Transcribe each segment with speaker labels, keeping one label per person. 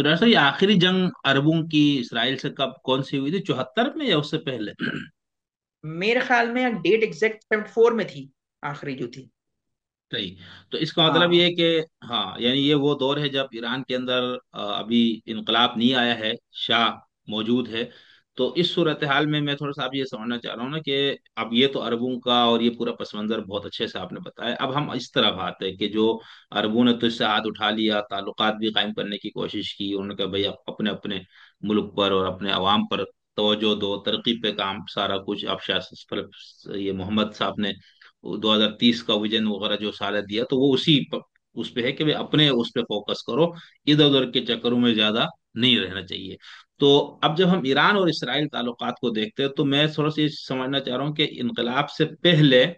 Speaker 1: तो डॉक्टर साहब, ये आखिरी जंग अरबों की इसराइल से कब कौन सी हुई थी, 74 में या उससे पहले?
Speaker 2: मेरे ख्याल में डेट एग्जैक्ट 74 में थी, आखिरी जो थी।
Speaker 1: सही। तो इसका मतलब ये
Speaker 2: हाँ।
Speaker 1: है कि हाँ, यानी ये वो दौर है जब ईरान के अंदर अभी इनकलाब नहीं आया है, शाह मौजूद है। तो इस सूरत हाल में मैं थोड़ा सा आप ये समझना चाह रहा हूँ ना कि अब ये तो अरबों का और ये पूरा पस मंजर बहुत अच्छे से आपने बताया। अब हम इस तरफ आते हैं कि जो अरबों ने तो इससे हाथ उठा लिया, ताल्लुकात भी कायम करने की कोशिश की, उन्होंने कहा भाई आप अपने अपने मुल्क पर और अपने अवाम पर तवज्जो दो, तरक्की पे काम सारा कुछ। अब शाह ये मोहम्मद साहब ने 2030 का विजन वगैरह जो सारा दिया, तो वो उस पे है कि भाई अपने उस पे फोकस करो, इधर उधर के चक्करों में ज्यादा नहीं रहना चाहिए। तो अब जब हम ईरान और इसराइल ताल्लुकात को देखते हैं, तो मैं थोड़ा सा ये समझना चाह रहा हूँ कि इनकलाब से पहले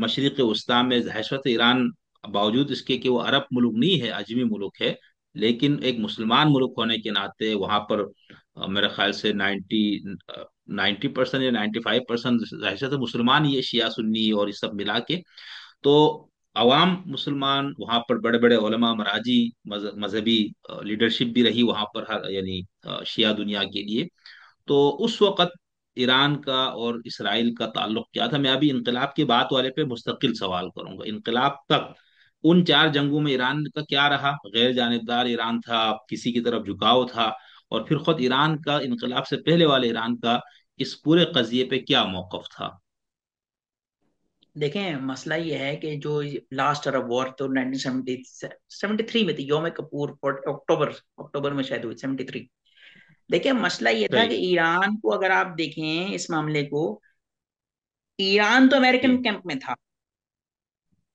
Speaker 1: मशरिक वस्ता में दहशत ईरान, बावजूद इसके कि वो अरब मुल्क नहीं है, अजमी मुल्क है, लेकिन एक मुसलमान मुल्क होने के नाते वहां पर मेरे ख्याल से 90% या 95% दहशत मुसलमान, ये शिया सुन्नी और ये सब मिला के। तो अवाम मुसलमान वहां पर, बड़े बड़े उलमा मराजी, मजहबी लीडरशिप भी रही वहां पर, हर यानी शिया दुनिया के लिए। तो उस वक़्त ईरान का और इसराइल का ताल्लुक क्या था? मैं अभी इनकलाब की बात वाले पे मुस्तकिल सवाल करूंगा। इनकलाब तक उन 4 जंगों में ईरान का क्या रहा? गैर जानिबदार ईरान था, किसी की तरफ झुकाव था? और फिर खुद ईरान का, इनकलाब से पहले वाले ईरान का इस पूरे कजिए पे क्या मौकफ था?
Speaker 2: देखें, मसला ये है कि जो लास्ट अरब वॉर तो 1973 में थी, योम कपूर, अक्टूबर अक्टूबर में शायद हुई, 73। देखिए, मसला ये था कि
Speaker 1: सही।
Speaker 2: ईरान को अगर आप देखें इस मामले को, ईरान तो अमेरिकन
Speaker 1: जी।
Speaker 2: कैंप में था।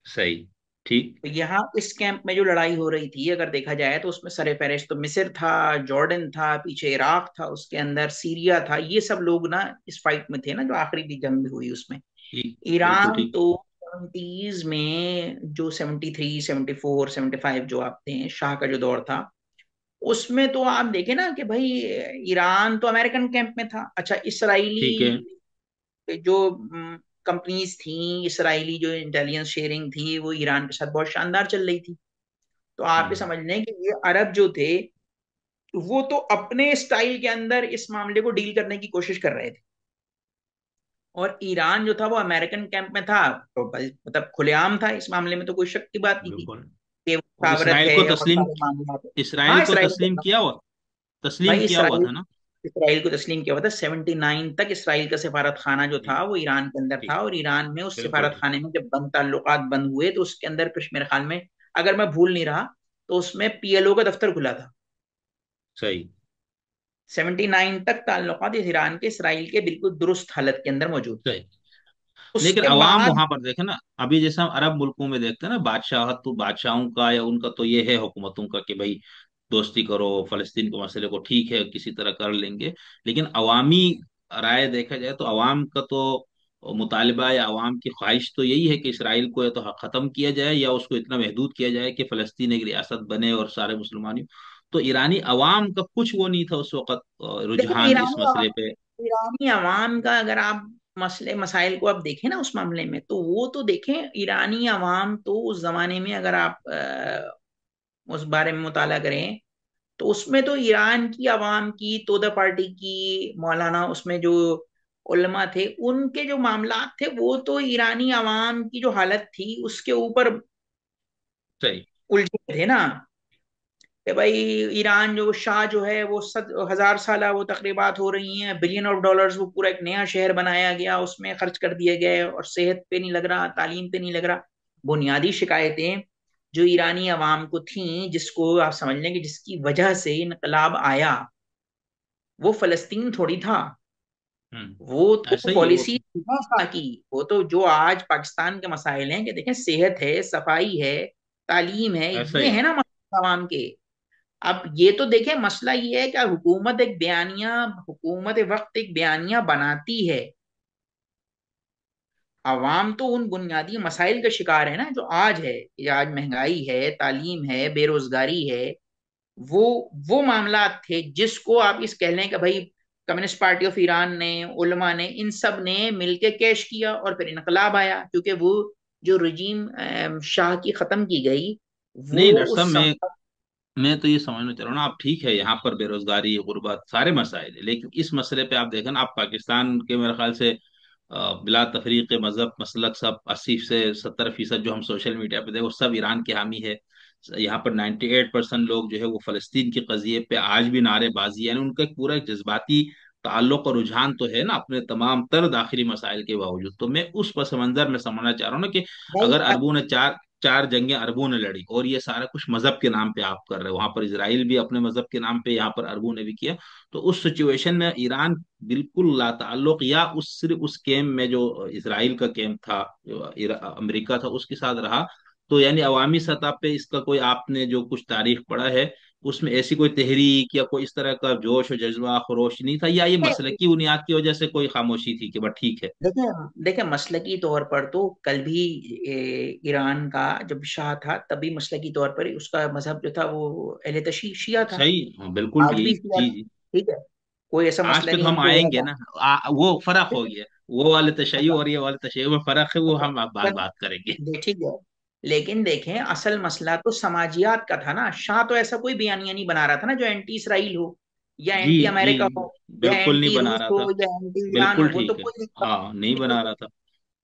Speaker 1: सही। ठीक।
Speaker 2: तो यहाँ इस कैंप में जो लड़ाई हो रही थी, अगर देखा जाए तो उसमें सरे फहरिस्त तो मिस्र था, जॉर्डन था, पीछे इराक था, उसके अंदर सीरिया था। ये सब लोग ना इस फाइट में थे ना, जो आखिरी भी जंग भी हुई उसमें।
Speaker 1: ठीक। बिल्कुल
Speaker 2: ईरान
Speaker 1: ठीक।
Speaker 2: तो 70s में, जो 73, 74, 75 जो आप थे, शाह का जो दौर था, उसमें तो आप देखे ना कि भाई ईरान तो अमेरिकन कैंप में था। अच्छा,
Speaker 1: ठीक है।
Speaker 2: इसराइली जो कंपनीज थी, इसराइली जो इंटेलिजेंस शेयरिंग थी, वो ईरान के साथ बहुत शानदार चल रही थी। तो आप ये
Speaker 1: हम्म।
Speaker 2: समझ लें कि ये अरब जो थे, वो तो अपने स्टाइल के अंदर इस मामले को डील करने की कोशिश कर रहे थे। और ईरान जो था वो अमेरिकन कैंप में था। तो मतलब खुलेआम था, इस मामले में तो कोई शक की बात नहीं थी
Speaker 1: बिल्कुल।
Speaker 2: कि वो
Speaker 1: और
Speaker 2: सावरत
Speaker 1: इसराइल
Speaker 2: है
Speaker 1: को
Speaker 2: और
Speaker 1: तस्लीम,
Speaker 2: सारे मामला है। हाँ,
Speaker 1: इसराइल को
Speaker 2: इसराइल
Speaker 1: तस्लीम
Speaker 2: को,
Speaker 1: किया हुआ, तस्लीम
Speaker 2: भाई
Speaker 1: किया हुआ
Speaker 2: इसराइल,
Speaker 1: था ना?
Speaker 2: इसराइल को तस्लीम किया हुआ था। 79 तक इसराइल का सिफारत खाना जो
Speaker 1: जी।
Speaker 2: था वो ईरान के अंदर था।
Speaker 1: ठीक।
Speaker 2: और ईरान में उस
Speaker 1: बिल्कुल
Speaker 2: सिफारत
Speaker 1: ठीक।
Speaker 2: खाने में जब बंद ताल्लुकात बंद हुए, तो उसके अंदर कुछ मेरे ख्याल में, अगर मैं भूल नहीं रहा, तो उसमें पीएलओ का दफ्तर खुला था।
Speaker 1: सही।
Speaker 2: 79 तक ताल्लुकात इस ईरान के इसराइल के बिल्कुल दुरुस्त हालत के अंदर मौजूद थे।
Speaker 1: सही। लेकिन
Speaker 2: उसके
Speaker 1: अवाम
Speaker 2: बाद
Speaker 1: वहां पर देखे ना, अभी जैसे हम अरब मुल्कों में देखते हैं ना, बादशाह तो बादशाहों का या उनका तो ये है हुकूमतों का कि भाई दोस्ती करो, फलस्तीन के मसले को ठीक है किसी तरह कर लेंगे। लेकिन अवामी राय देखा जाए तो अवाम का तो मुतालबा या अवाम की ख्वाहिश तो यही है कि इसराइल को या तो खत्म किया जाए या उसको इतना महदूद किया जाए कि फलस्तीन एक रियासत बने और सारे मुसलमान। तो ईरानी अवाम का कुछ वो नहीं था उस वक्त,
Speaker 2: देखो,
Speaker 1: रुझान इस मसले पे।
Speaker 2: ईरानी अवाम का अगर आप मसले मसाइल को आप देखें ना, उस मामले में तो वो तो देखें, ईरानी अवाम तो उस जमाने में, अगर आप उस बारे में मुताला करें, तो उसमें तो ईरान की आवाम की, तोदा पार्टी की, मौलाना उसमें जो उलमा थे, उनके जो मामलात थे, वो तो ईरानी आवाम की जो हालत थी उसके ऊपर
Speaker 1: सही।
Speaker 2: उलझे थे ना। कि भाई ईरान जो शाह जो है वो 1000 साल वो तकरीबात हो रही हैं, बिलियन ऑफ डॉलर्स, वो पूरा एक नया शहर बनाया गया, उसमें खर्च कर दिए गए, और सेहत पे नहीं लग रहा, तालीम पे नहीं लग रहा। बुनियादी शिकायतें जो ईरानी आवाम को थीं, जिसको आप समझ लें कि जिसकी वजह से इनकलाब आया, वो फलस्तीन थोड़ी था। वो तो
Speaker 1: ऐसा ही है वो
Speaker 2: पॉलिसी
Speaker 1: तो।
Speaker 2: थी ना शाह की। वो तो जो आज पाकिस्तान के मसाइल हैं, कि देखें, सेहत है, सफाई है, तालीम है,
Speaker 1: ऐसा
Speaker 2: ये
Speaker 1: ही।
Speaker 2: है ना मसला आवाम के। अब ये तो देखें, मसला ये है कि हुकूमत वक्त एक बयानिया बनाती है, अवाम तो उन बुनियादी मसाइल का शिकार है ना, जो आज है, कि आज महंगाई है, तालीम है, बेरोजगारी है। वो वो मामला थे जिसको आप इस कह लें कि भाई कम्युनिस्ट पार्टी ऑफ ईरान ने, उलमा ने, इन सब ने मिलके कैश किया, और फिर इनकलाब आया, क्योंकि वो जो रजीम शाह की खत्म की गई, वो
Speaker 1: नहीं डॉक्टर साहब,
Speaker 2: उस
Speaker 1: मैं
Speaker 2: समय।
Speaker 1: मैं तो ये समझना चाह रहा हूँ ना, आप ठीक है यहाँ पर बेरोजगारी गुर्बत सारे मसाइल है, लेकिन इस मसले पे आप देखें ना, आप पाकिस्तान के मेरे ख्याल से बिला तफरीक मजहब मसलक सब 80 से 70% जो हम सोशल मीडिया पे देखो वो सब ईरान के हामी है। यहाँ पर 98% लोग जो है वो फलस्तीन के कजिए पे आज भी नारेबाजी, यानी उनका एक पूरा एक जज्बाती ताल्लुक और रुझान तो है ना, अपने तमाम तर दाखिली मसाइल के बावजूद। तो मैं उस पस मंजर में समझना चाह रहा हूँ ना कि
Speaker 2: भाई
Speaker 1: अगर अरबों ने चार चार जंगें अरबों ने लड़ी और ये सारा कुछ मजहब के नाम पे आप कर रहे हो, वहां पर इसराइल भी अपने मजहब के नाम पे, यहाँ पर अरबों ने भी किया। तो उस सिचुएशन में ईरान बिल्कुल लाताल्लुक, या उस सिर्फ उस कैम्प में जो इसराइल का कैम्प था, जो अमेरिका था, उसके साथ रहा। तो यानी अवामी सतह पे इसका कोई आपने जो कुछ तारीख पढ़ा है, उसमें ऐसी कोई तहरीक या कोई इस तरह का जोश और जज्बा खरोश नहीं था, या ये मसले की बुनियाद की वजह से कोई खामोशी थी कि बस ठीक है।
Speaker 2: देखिए देखिए मसलकी तौर पर तो कल भी ईरान का जब शाह था तभी मसलकी तौर पर उसका मजहब जो था वो अहले तशी शिया था।
Speaker 1: सही, हाँ, बिल्कुल
Speaker 2: आज
Speaker 1: यही
Speaker 2: भी शिया था।
Speaker 1: चीज।
Speaker 2: ठीक है। कोई ऐसा
Speaker 1: आज
Speaker 2: मसला
Speaker 1: पे तो
Speaker 2: नहीं
Speaker 1: हम
Speaker 2: कि
Speaker 1: आएंगे
Speaker 2: वो
Speaker 1: ना, वो फर्क हो
Speaker 2: ठीक है।
Speaker 1: गया, वो वाले तशय्युर
Speaker 2: मतलब
Speaker 1: और ये वाले तशय्युर में फर्क है, वो
Speaker 2: मतलब
Speaker 1: हम अब बात
Speaker 2: अगर
Speaker 1: बात करेंगे।
Speaker 2: ठीक है। लेकिन देखें असल मसला तो समाजियात का था ना। शाह तो ऐसा कोई बयानिया नहीं बना रहा था ना जो एंटी इसराइल हो या
Speaker 1: जी
Speaker 2: एंटी
Speaker 1: जी,
Speaker 2: अमेरिका हो या
Speaker 1: बिल्कुल नहीं
Speaker 2: एंटी
Speaker 1: बना
Speaker 2: रूस
Speaker 1: रहा
Speaker 2: हो
Speaker 1: था।
Speaker 2: या एंटी ईरान हो।
Speaker 1: बिल्कुल
Speaker 2: वो तो
Speaker 1: ठीक है।
Speaker 2: कोई नहीं था।
Speaker 1: हाँ, नहीं बना रहा था।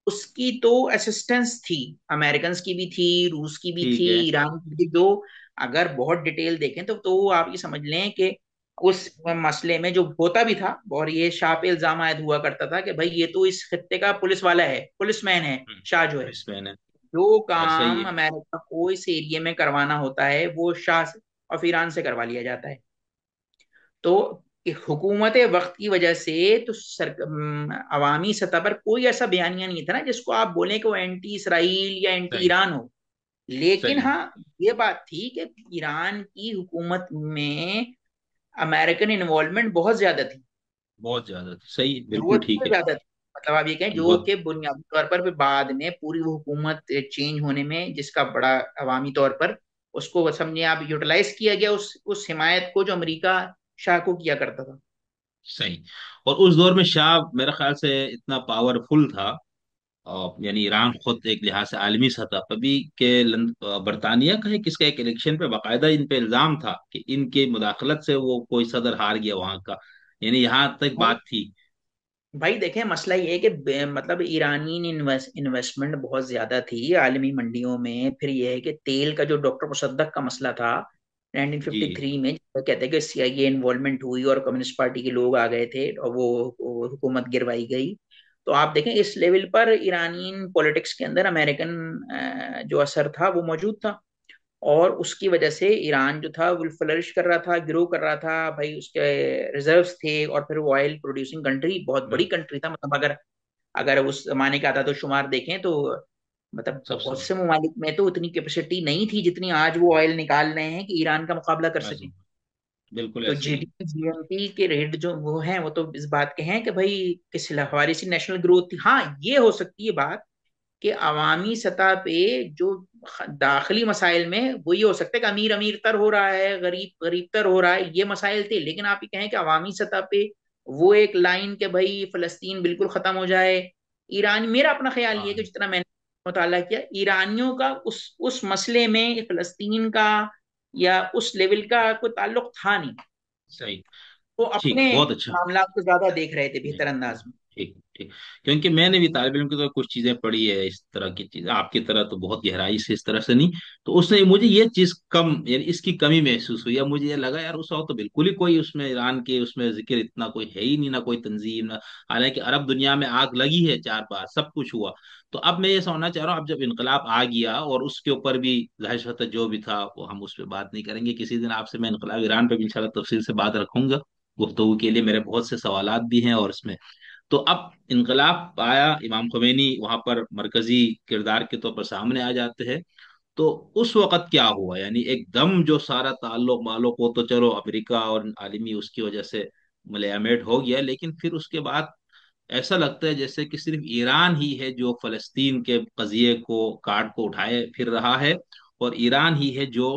Speaker 2: उसकी तो असिस्टेंस थी। अमेरिकन की भी थी, रूस की भी
Speaker 1: ठीक
Speaker 2: थी,
Speaker 1: है।
Speaker 2: ईरान की भी। जो अगर बहुत डिटेल देखें तो आप ये समझ लें कि उस मसले में जो होता भी था और ये शाह पे इल्जाम आयद हुआ करता था कि भाई ये तो इस खत्ते का पुलिस वाला है, पुलिसमैन है शाह जो है।
Speaker 1: पुलिस मैन है।
Speaker 2: जो
Speaker 1: और सही
Speaker 2: काम
Speaker 1: है।
Speaker 2: अमेरिका को इस एरिया में करवाना होता है वो शाह से और फिर ईरान से करवा लिया जाता है। तो हुकूमत वक्त की वजह से तो अवामी सतह पर कोई ऐसा बयानिया नहीं था ना जिसको आप बोलें कि वो एंटी इसराइल या एंटी
Speaker 1: सही।
Speaker 2: ईरान हो। लेकिन
Speaker 1: सही।
Speaker 2: हाँ, ये बात थी कि ईरान की हुकूमत में अमेरिकन इन्वॉल्वमेंट बहुत ज्यादा थी।
Speaker 1: बहुत ज्यादा सही, बिल्कुल
Speaker 2: जरूरत
Speaker 1: ठीक
Speaker 2: से
Speaker 1: है।
Speaker 2: ज्यादा थी। मतलब आप ये कहें जो
Speaker 1: बहुत।
Speaker 2: कि बुनियादी तौर पर फिर बाद में पूरी वो हुकूमत चेंज होने में जिसका बड़ा अवामी तौर पर उसको समझे आप यूटिलाइज किया गया उस हिमायत को जो अमेरिका शाह को किया करता था।
Speaker 1: सही। और उस दौर में शाह मेरे ख्याल से इतना पावरफुल था, यानी ईरान खुद एक लिहाज से आलमी सतह पर भी के बरतानिया का है किसका एक इलेक्शन पे बाकायदा इन पे इल्जाम था कि इनके मुदाखलत से वो कोई सदर हार गया वहां का, यानी यहाँ तक
Speaker 2: भाई
Speaker 1: बात थी।
Speaker 2: भाई देखें मसला ये है कि मतलब ईरानी इन्वेस्टमेंट बहुत ज्यादा थी आलमी मंडियों में। फिर ये है कि तेल का जो डॉक्टर मुसद्दक का मसला था
Speaker 1: जी।
Speaker 2: 1953 में, जो कहते हैं कि सीआईए इन्वॉल्वमेंट हुई और कम्युनिस्ट पार्टी के लोग आ गए थे और वो हुकूमत गिरवाई गई। तो आप देखें इस लेवल पर ईरानी पॉलिटिक्स के अंदर अमेरिकन जो असर था वो मौजूद था। और उसकी वजह से ईरान जो था वो फ्लरिश कर रहा था, ग्रो कर रहा था। भाई उसके रिजर्व्स थे और फिर वो ऑयल प्रोड्यूसिंग कंट्री, बहुत बड़ी
Speaker 1: बिल्कुल।
Speaker 2: कंट्री था। मतलब अगर अगर उस जमाने का था तो शुमार देखें तो मतलब
Speaker 1: सबसे
Speaker 2: बहुत
Speaker 1: बड़ा।
Speaker 2: से ममालिक में तो उतनी कैपेसिटी नहीं थी जितनी आज वो ऑयल निकाल रहे हैं कि ईरान का मुकाबला कर सके।
Speaker 1: बिल्कुल
Speaker 2: तो
Speaker 1: ऐसे ही।
Speaker 2: जीडीपी जीएनपी के रेट जो वो हैं वो तो इस बात के हैं कि भाई किस हमारी सी नेशनल ग्रोथ थी। हाँ, ये हो सकती है बात कि अवामी सतह पे जो दाखिली मसाइल में वो ये हो सकता है कि अमीर अमीर तर हो रहा है, गरीब गरीब तर हो रहा है, ये मसाइल थे। लेकिन आप ये कहें कि अवामी सतह पे वो एक लाइन के भाई फलस्तीन बिल्कुल खत्म हो जाए। ईरान, मेरा अपना ख्याल ये है कि
Speaker 1: हाँ।
Speaker 2: जितना मैंने मुताला किया, ईरानियों का उस मसले में फलस्तीन का या उस लेवल का कोई ताल्लुक था नहीं।
Speaker 1: सही।
Speaker 2: वो
Speaker 1: ठीक,
Speaker 2: अपने
Speaker 1: बहुत अच्छा।
Speaker 2: मामला को ज्यादा देख रहे थे
Speaker 1: जी,
Speaker 2: बेहतर अंदाज में।
Speaker 1: ठीक ठीक। क्योंकि मैंने भी तालिब इल्म की तो कुछ चीजें पढ़ी है, इस तरह की चीजें आपकी तरह तो बहुत गहराई से इस तरह से नहीं। तो उससे मुझे ये चीज कम, यानी इसकी कमी महसूस हुई, या मुझे ये लगा यार उस वक्त तो बिल्कुल ही कोई उसमें ईरान के उसमें जिक्र इतना कोई है ही नहीं, ना कोई तंजीम ना। हालांकि अरब दुनिया में आग लगी है 4 बार, सब कुछ हुआ। तो अब मैं ये समझना चाह रहा हूँ, अब जब इनकलाब आ गया और उसके ऊपर भी जाहिर सी बात है जो भी था वो हम उस पर बात नहीं करेंगे, किसी दिन आपसे मैं इनकलाब ईरान पे भी इंशाल्लाह तफसील से बात रखूंगा। गुफ्तगू के लिए मेरे बहुत से सवालात भी हैं और इसमें। तो अब इनकलाब आया, इमाम खोमेनी वहां पर मरकजी किरदार के तौर पर सामने आ जाते हैं। तो उस वक्त क्या हुआ, यानी एकदम जो सारा ताल्लुक माल्लुक वो तो चलो अमेरिका और आलिमी उसकी वजह से मलयामेट हो गया, लेकिन फिर उसके बाद ऐसा लगता है जैसे कि सिर्फ ईरान ही है जो फलस्तीन के कजिए को कार्ड को उठाए फिर रहा है, और ईरान ही है जो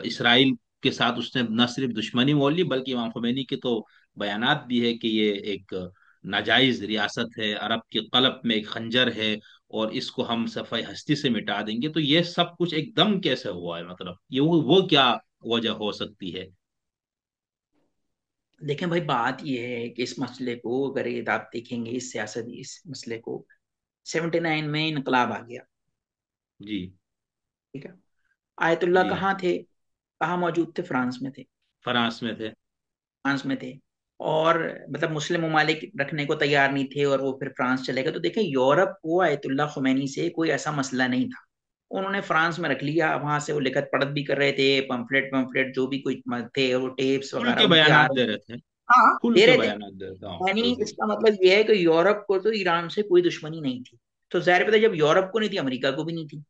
Speaker 1: इसराइल के साथ उसने न सिर्फ दुश्मनी मोल ली, बल्कि इमाम khomeini के तो बयानात भी है कि ये एक नाजायज रियासत है, अरब के कल्ब में एक खंजर है, और इसको हम सफाई हस्ती से मिटा देंगे। तो ये सब कुछ एकदम कैसे हुआ है, मतलब ये वो क्या वजह हो सकती है?
Speaker 2: देखें भाई, बात यह है कि इस मसले को अगर ये आप देखेंगे, इस सियासत, इस मसले को 79 में इनकलाब आ गया।
Speaker 1: जी।
Speaker 2: ठीक है। आयतुल्ला
Speaker 1: जी।
Speaker 2: कहाँ थे? कहाँ मौजूद थे? फ्रांस में थे।
Speaker 1: फ्रांस में थे।
Speaker 2: फ्रांस में थे। और मतलब मुस्लिम ममालिक रखने को तैयार नहीं थे, और वो फिर फ्रांस चले गए। तो देखें, यूरोप को आयतुल्ला खुमैनी से कोई ऐसा मसला नहीं था। उन्होंने फ्रांस में रख लिया, वहां से वो लिखत पढ़त भी कर रहे थे, पंफलेट पंफलेट जो भी कोई थे, वो टेप्स
Speaker 1: खुल
Speaker 2: वगैरह
Speaker 1: के
Speaker 2: उनके आ
Speaker 1: बयानात
Speaker 2: रहे
Speaker 1: दे
Speaker 2: थे।
Speaker 1: रहे थे।
Speaker 2: हाँ,
Speaker 1: खुल
Speaker 2: दे
Speaker 1: के
Speaker 2: रहे थे।
Speaker 1: बयानात दे रहे थे, हाँ
Speaker 2: यानी
Speaker 1: बिल्कुल।
Speaker 2: इसका मतलब ये है कि यूरोप को तो ईरान से कोई दुश्मनी नहीं थी। तो जाहिर पता, जब यूरोप को नहीं थी, अमेरिका को भी नहीं थी।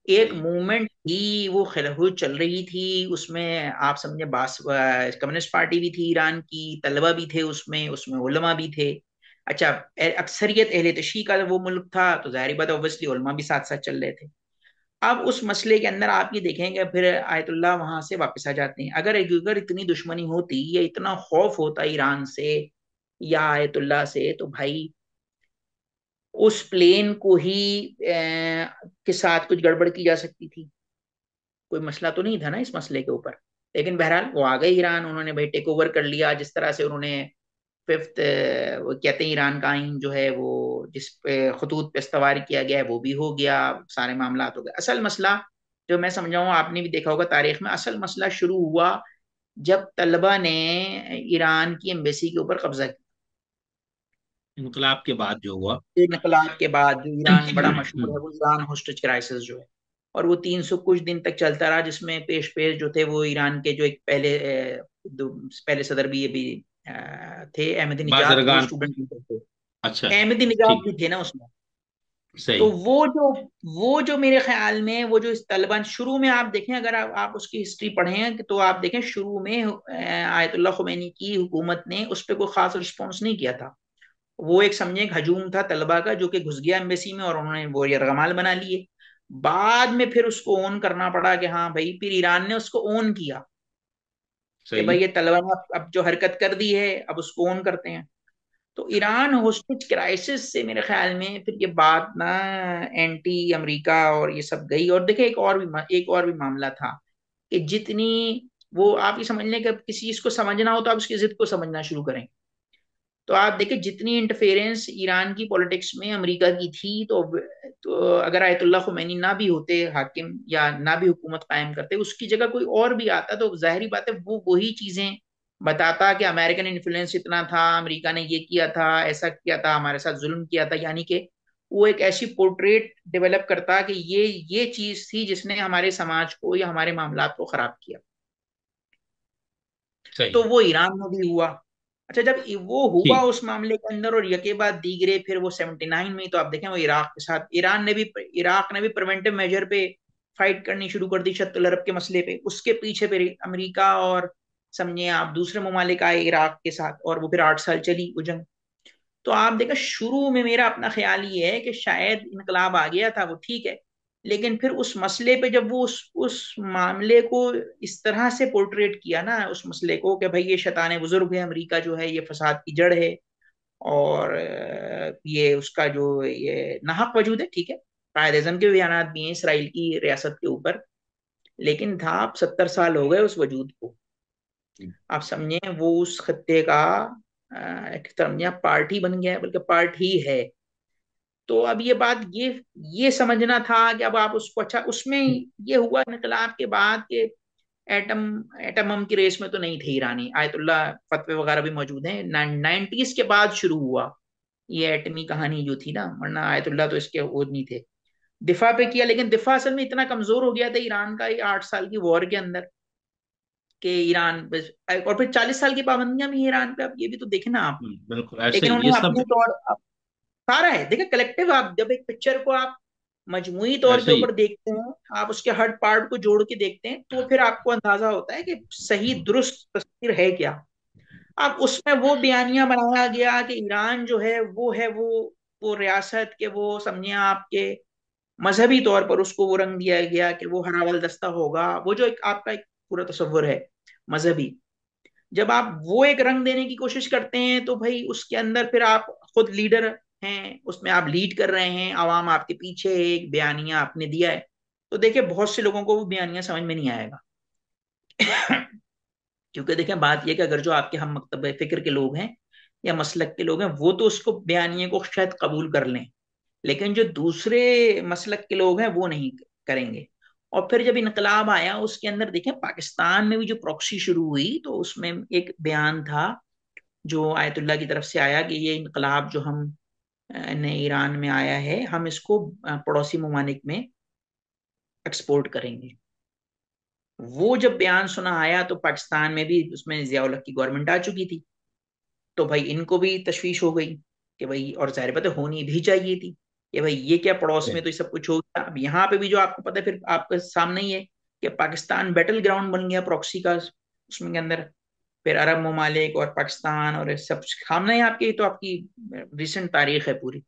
Speaker 2: एक
Speaker 1: सही।
Speaker 2: मूवमेंट थी, वो खिलाफत चल रही थी, उसमें आप समझे, बास कम्युनिस्ट पार्टी भी थी ईरान की, तलबा भी थे उसमें, उसमें उलमा भी थे। अच्छा, अक्सरियत अहले तशी का वो मुल्क था, तो जाहिर बात ऑब्वियसली उलमा भी साथ साथ चल रहे थे। अब उस मसले के अंदर आप ये देखेंगे, फिर आयतुल्लाह वहां से वापस आ जाते हैं। अगर इतनी दुश्मनी होती या इतना खौफ होता ईरान से या आयतुल्लाह से, तो भाई उस प्लेन को ही के साथ कुछ गड़बड़ की जा सकती थी। कोई मसला तो नहीं था ना इस मसले के ऊपर। लेकिन बहरहाल वो आ गए ईरान, उन्होंने भाई टेक ओवर कर लिया। जिस तरह से उन्होंने फिफ्थ, वो कहते हैं ईरान का आइन जो है, वो जिस पे खतूत पे इस्तवार किया गया है, वो भी हो गया। सारे मामला हो गए। असल मसला जो मैं समझाऊं, आपने भी देखा होगा तारीख में, असल मसला शुरू हुआ जब तलबा ने ईरान की एम्बेसी के ऊपर कब्जा किया।
Speaker 1: इनकलाब के बाद जो हुआ।
Speaker 2: इनकलाब के बाद जो ईरान बड़ा मशहूर है, वो ईरान होस्टेज क्राइसिस जो है, और वो 300 कुछ दिन तक चलता रहा, जिसमें पेश पेश जो थे वो ईरान के जो एक पहले सदर भी ये भी थे, अहमदी निजात, वो
Speaker 1: बाजरगान।
Speaker 2: स्टूडेंट लीडर थे।
Speaker 1: अच्छा।
Speaker 2: अहमदी निजात
Speaker 1: ठीक।
Speaker 2: भी थे ना उसमें। तो
Speaker 1: सही।
Speaker 2: वो जो मेरे ख्याल में, वो जो इस तालिबान शुरू में, आप देखें, अगर आप उसकी हिस्ट्री पढ़ें तो आप देखें, शुरू में आयतुल्लाह खुमैनी की हुकूमत ने उस पर कोई खास रिस्पॉन्स नहीं किया था। वो एक समझे एक हजूम था तलबा का, जो कि घुस गया एम्बेसी में, और उन्होंने वो यरगमाल बना लिए। बाद में फिर उसको ओन करना पड़ा कि हाँ भाई, फिर ईरान ने उसको ओन किया कि
Speaker 1: सही।
Speaker 2: भाई ये तलबा ने अब जो हरकत कर दी है, अब उसको ओन करते हैं। तो ईरान होस्टेज क्राइसिस से मेरे ख्याल में फिर ये बात ना एंटी अमेरिका और ये सब गई। और देखिए, एक और भी मामला था कि जितनी, वो आप ये समझ लें कि अब किसी चीज को समझना हो तो आप उसकी जिद को समझना शुरू करें। तो आप देखिए, जितनी इंटरफेरेंस ईरान की पॉलिटिक्स में अमेरिका की थी, तो अगर आयतुल्लाह खुमैनी ना भी होते हाकिम, या ना भी हुकूमत कायम करते, उसकी जगह कोई और भी आता, तो जाहिर बात है वो वही चीजें बताता कि अमेरिकन इन्फ्लुएंस इतना था, अमेरिका ने ये किया था, ऐसा किया था, हमारे साथ जुल्म किया था। यानी कि वो एक ऐसी पोर्ट्रेट डेवलप करता कि ये चीज थी जिसने हमारे समाज को या हमारे मामलात को खराब किया। तो
Speaker 1: सही।
Speaker 2: वो ईरान में भी हुआ। अच्छा, जब वो हुआ
Speaker 1: ठीक।
Speaker 2: उस मामले के अंदर, और यके बाद दीगरे, फिर वो 79 में ही, तो आप देखें वो इराक के साथ, इराक ने भी प्रिवेंटिव मेजर पे फाइट करनी शुरू कर दी, शत्रुल अरब के मसले पे। उसके पीछे फिर अमेरिका और समझिए आप दूसरे ममालिक आए इराक के साथ, और वो फिर 8 साल चली वो जंग। तो आप देखो, शुरू में मेरा अपना ख्याल ये है कि शायद इनकलाब आ गया था, वो ठीक है। लेकिन फिर उस मसले पे जब वो उस मामले को इस तरह से पोर्ट्रेट किया ना, उस मसले को, कि भाई ये शैतान बुजुर्ग है, अमेरिका जो है ये फसाद की जड़ है, और ये उसका जो ये नाहक वजूद है, ठीक है। कायद आजम के बयान भी हैं इसराइल की रियासत के ऊपर, लेकिन था, अब 70 साल हो गए उस वजूद को। आप समझे, वो उस खत्ते का एक समझिए पार्टी बन गया है, बल्कि पार्ट ही है। तो अब ये बात, ये समझना था कि अब आप उसको, अच्छा उसमें ये हुआ इनकलाब के बाद कि एटम एटम बम की रेस में तो नहीं थे ईरानी। आयतुल्ला फतवे वगैरह भी मौजूद हैं, 90s के बाद शुरू हुआ ये एटमी कहानी जो थी ना, वरना आयतुल्ला तो इसके वो नहीं थे। दिफा पे किया, लेकिन दिफा असल में इतना कमजोर हो गया था ईरान का ये 8 साल की वॉर के अंदर, कि ईरान बस। और फिर 40 साल की पाबंदियां भी हैं ईरान पे, अब ये भी तो देखे ना आप।
Speaker 1: बिल्कुल ऐसे
Speaker 2: लेकिन
Speaker 1: ही ये
Speaker 2: उन्होंने
Speaker 1: सब।
Speaker 2: अपने तौर, सारा है देखिए कलेक्टिव। आप जब एक पिक्चर को आप मजमुई तौर के
Speaker 1: ऐसे ही।
Speaker 2: ऊपर देखते हैं, आप उसके हर पार्ट को जोड़ के देखते हैं, तो फिर आपको अंदाजा होता है कि सही दुरुस्त तस्वीर है क्या। अब उसमें वो बयानिया बनाया गया कि ईरान जो है वो है वो रियासत के, वो समझिए आपके मजहबी तौर पर उसको वो रंग दिया गया कि वो हरावल दस्ता होगा, वो जो एक आपका एक पूरा तस्वर है मजहबी। जब आप वो एक रंग देने की कोशिश करते हैं, तो भाई उसके अंदर फिर आप खुद लीडर हैं, उसमें आप लीड कर रहे हैं, आवाम आपके पीछे है, एक बयानिया आपने दिया है। तो देखिए, बहुत से लोगों को वो बयानिया समझ में नहीं आएगा। क्योंकि देखें बात यह कि अगर जो आपके हम मकतब फिक्र के लोग हैं या मसलक के लोग हैं वो तो उसको बयानिए को शायद कबूल कर लें, लेकिन जो दूसरे मसलक के लोग हैं वो नहीं करेंगे। और फिर जब इनकलाब आया उसके अंदर देखें पाकिस्तान में भी जो प्रॉक्सी शुरू हुई तो उसमें एक बयान था जो आयतुल्लाह की तरफ से आया कि ये इनकलाब जो हम ने ईरान में आया है हम इसको पड़ोसी ममालिक में एक्सपोर्ट करेंगे। वो जब बयान सुना आया तो पाकिस्तान में भी उसमें जियाउल हक की गवर्नमेंट आ चुकी थी। तो भाई इनको भी तशवीश हो गई कि भाई, और जाहिर बात है होनी भी चाहिए थी कि भाई ये क्या पड़ोस में तो ये सब कुछ हो गया। अब यहाँ पे भी जो आपको पता है फिर आपके सामने ही है कि पाकिस्तान बैटल ग्राउंड बन गया प्रॉक्सी का उसमें के अंदर। फिर अरब ममालिक और पाकिस्तान और ये सब सामने ही आपके, तो आपकी रिसेंट तारीख है पूरी। ये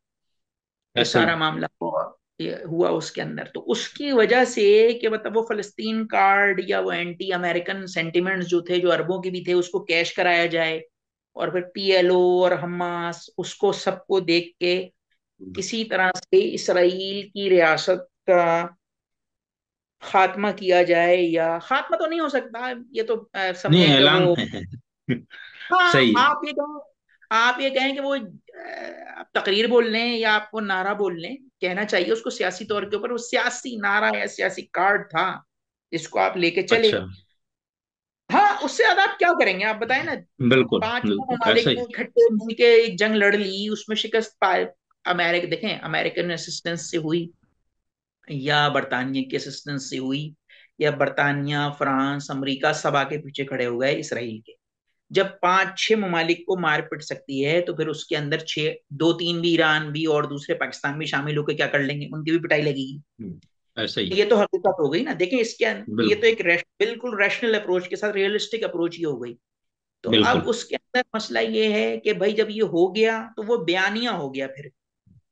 Speaker 1: ऐसा ही।
Speaker 2: सारा मामला ये हुआ उसके अंदर, तो उसकी वजह से कि मतलब वो फलस्तीन कार्ड या वो एंटी अमेरिकन सेंटिमेंट्स जो थे जो अरबों के भी थे उसको कैश कराया जाए। और फिर पीएलओ और हमास उसको सबको देख के किसी तरह से इसराइल की रियासत का खात्मा किया जाए, या खात्मा तो नहीं हो सकता ये तो
Speaker 1: नहीं,
Speaker 2: समझें कि
Speaker 1: ऐलान
Speaker 2: वो,
Speaker 1: है।
Speaker 2: हाँ
Speaker 1: सही है।
Speaker 2: आप ये कहें कि वो आप तकरीर बोल लें या आपको नारा बोल लें, कहना चाहिए उसको सियासी तौर के ऊपर, वो सियासी नारा या सियासी कार्ड था जिसको आप लेके चले।
Speaker 1: अच्छा।
Speaker 2: हाँ उससे ज्यादा आप क्या करेंगे आप बताएं ना।
Speaker 1: बिल्कुल
Speaker 2: पांचों
Speaker 1: बिल्कुल ऐसा
Speaker 2: ममालिक
Speaker 1: ही।
Speaker 2: ने इकट्ठे मिलके एक जंग लड़ ली, उसमें शिकस्त पाए। अमेरिका देखें अमेरिकन असिस्टेंस से हुई या बरतानिया की असिस्टेंस से हुई, या बरतानिया फ्रांस अमेरिका सब आके पीछे खड़े हो गए इसराइल के। जब पांच छह ममालिक को मार पिट सकती है तो फिर उसके अंदर छह, दो तीन भी ईरान भी और दूसरे पाकिस्तान भी शामिल होकर क्या कर लेंगे, उनकी भी पिटाई लगेगी।
Speaker 1: ऐसा ही।
Speaker 2: ये तो हकीकत हो गई ना। देखें ये तो
Speaker 1: बिल्कुल
Speaker 2: एक बिल्कुल रैशनल अप्रोच के साथ रियलिस्टिक अप्रोच ही हो गई। तो अब
Speaker 1: बिल्कुल।
Speaker 2: उसके अंदर मसला ये है कि भाई जब ये हो गया तो वो बयानिया हो गया फिर,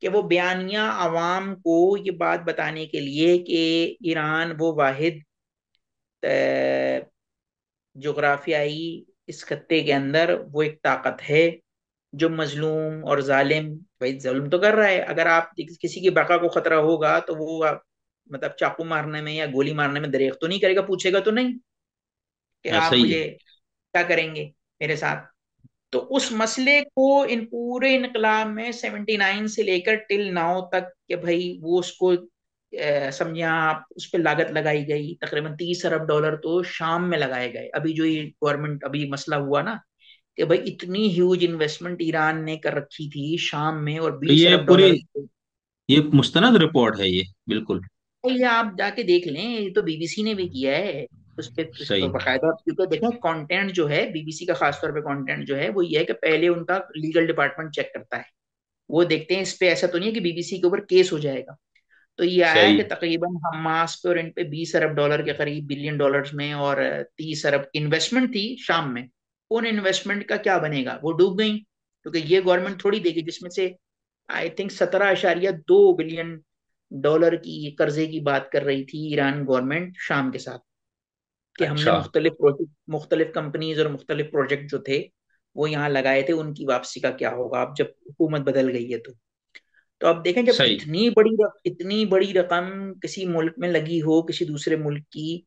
Speaker 2: कि वो बयानिया आवाम को ये बात बताने के लिए कि ईरान वो वाहिद जोग्राफियाई इस खत्ते के अंदर वो एक ताकत है जो मजलूम और जालिम, भाई जुल्म तो कर रहा है। अगर आप किसी की बका को खतरा होगा तो वो आप, मतलब चाकू मारने में या गोली मारने में दरेग तो नहीं करेगा, पूछेगा तो नहीं कि
Speaker 1: ऐसा
Speaker 2: आप
Speaker 1: ही है।
Speaker 2: मुझे क्या करेंगे मेरे साथ। तो उस मसले को इन पूरे इनकलाब में 79 से लेकर टिल नाउ तक कि भाई वो उसको समझे आप, उस पर लागत लगाई गई तकरीबन 30 अरब डॉलर तो शाम में लगाए गए। अभी जो ये गवर्नमेंट अभी मसला हुआ ना कि भाई इतनी ह्यूज इन्वेस्टमेंट ईरान ने कर रखी थी शाम में, और
Speaker 1: तो
Speaker 2: बीस
Speaker 1: ये
Speaker 2: अरब
Speaker 1: पूरी,
Speaker 2: डॉलर
Speaker 1: ये मुस्तनद रिपोर्ट है ये, बिल्कुल।
Speaker 2: ये आप जाके देख लें, ये तो बीबीसी ने भी किया है उस पे
Speaker 1: सही।
Speaker 2: बाकायदा। क्योंकि देखें कंटेंट जो है बीबीसी का खासतौर पे कंटेंट जो है वो ये है कि पहले उनका लीगल डिपार्टमेंट चेक करता है। वो देखते हैं इस पे ऐसा तो नहीं है कि बीबीसी के ऊपर केस हो जाएगा। तो ये आया
Speaker 1: सही।
Speaker 2: कि तकरीबन हमास पे और इन पे 20 अरब डॉलर के करीब बिलियन डॉलर्स में, और 30 अरब इन्वेस्टमेंट थी शाम में। उन इन्वेस्टमेंट का क्या बनेगा, वो डूब गई, क्योंकि ये गवर्नमेंट थोड़ी देगी जिसमें से आई थिंक 17.2 बिलियन डॉलर की कर्जे की बात कर रही थी ईरान गवर्नमेंट शाम के साथ, कि हमने
Speaker 1: अच्छा।
Speaker 2: मुख्तलिफ प्रोजेक्ट मुख्तलिफ कंपनीज और मुख्तलिफ प्रोजेक्ट जो थे वो यहाँ लगाए थे, उनकी वापसी का क्या होगा अब जब हुकूमत बदल गई है। तो अब देखें जब
Speaker 1: सही।
Speaker 2: इतनी बड़ी रकम किसी मुल्क में लगी हो किसी दूसरे मुल्क की,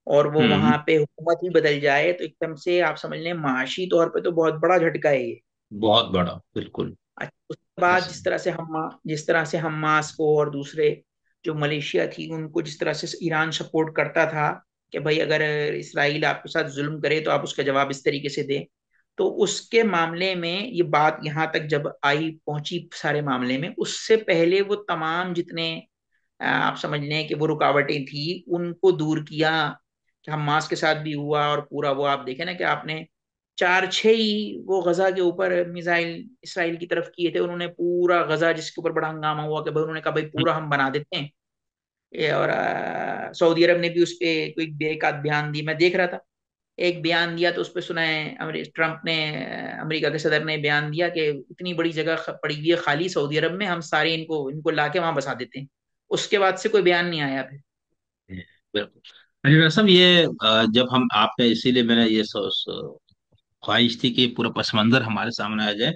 Speaker 2: और वो
Speaker 1: हम्म।
Speaker 2: वहां पे हुकूमत ही बदल जाए, तो एकदम से आप समझ लें माशी तौर पे तो बहुत बड़ा झटका है ये।
Speaker 1: बहुत बड़ा, बिल्कुल।
Speaker 2: अच्छा, उसके बाद
Speaker 1: ऐसा।
Speaker 2: जिस तरह से हमास को और दूसरे जो मलेशिया थी उनको जिस तरह से ईरान सपोर्ट करता था कि भाई अगर इसराइल आपके साथ जुल्म करे तो आप उसका जवाब इस तरीके से दें। तो उसके मामले में ये बात यहाँ तक जब आई पहुंची सारे मामले में, उससे पहले वो तमाम जितने आप समझ लें कि वो रुकावटें थी उनको दूर किया। कि हमास के साथ भी हुआ, और पूरा वो आप देखें ना कि आपने चार छह ही वो गजा के ऊपर मिसाइल इसराइल की तरफ किए थे, उन्होंने पूरा गजा जिसके ऊपर बड़ा हंगामा हुआ कि भाई उन्होंने कहा भाई पूरा हम बना देते हैं ये। और सऊदी अरब ने भी उस पे कोई बेकात बयान दी, मैं देख रहा था एक बयान दिया तो उस पे सुना है ट्रंप ने, अमेरिका के सदर ने बयान दिया कि इतनी बड़ी जगह पड़ी हुई है खाली सऊदी अरब में, हम सारे इनको इनको लाके वहां बसा देते हैं। उसके बाद से कोई बयान नहीं आया फिर।
Speaker 1: बिल्कुल। अरे डॉक्टर साहब, ये जब हम आपने, इसीलिए मैंने ये ख्वाहिश थी कि पूरा पस मंजर हमारे सामने आ जाए।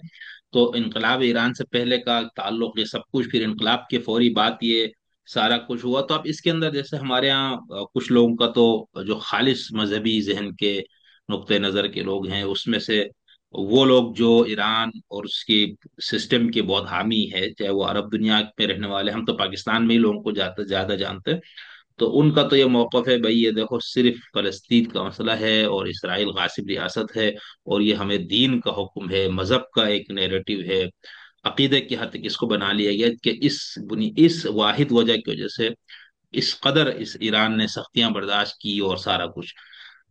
Speaker 1: तो इनकलाब ईरान से पहले का ताल्लुक, ये सब कुछ, फिर इनकलाब के फौरी बाद ये सारा कुछ हुआ। तो अब इसके अंदर जैसे हमारे यहाँ कुछ लोगों का तो जो खालिस मजहबी जहन के नुक्ते नजर के लोग हैं, उसमें से वो लोग जो ईरान और उसकी सिस्टम के बहुत हामी है, चाहे वो अरब दुनिया में रहने वाले, हम तो पाकिस्तान में ही लोगों को ज्यादा ज्यादा जानते हैं, तो उनका तो ये मौकफ है भाई, ये देखो सिर्फ फलस्तीन का मसला है और इसराइल गासिब रियासत है, और ये हमें दीन का हुक्म है, मजहब का एक नैरेटिव है, अकीदे की हद तक इसको बना लिया गया कि इस वाहिद वजह की वजह से इस कदर इस ईरान ने सख्तियां बर्दाश्त की और सारा कुछ।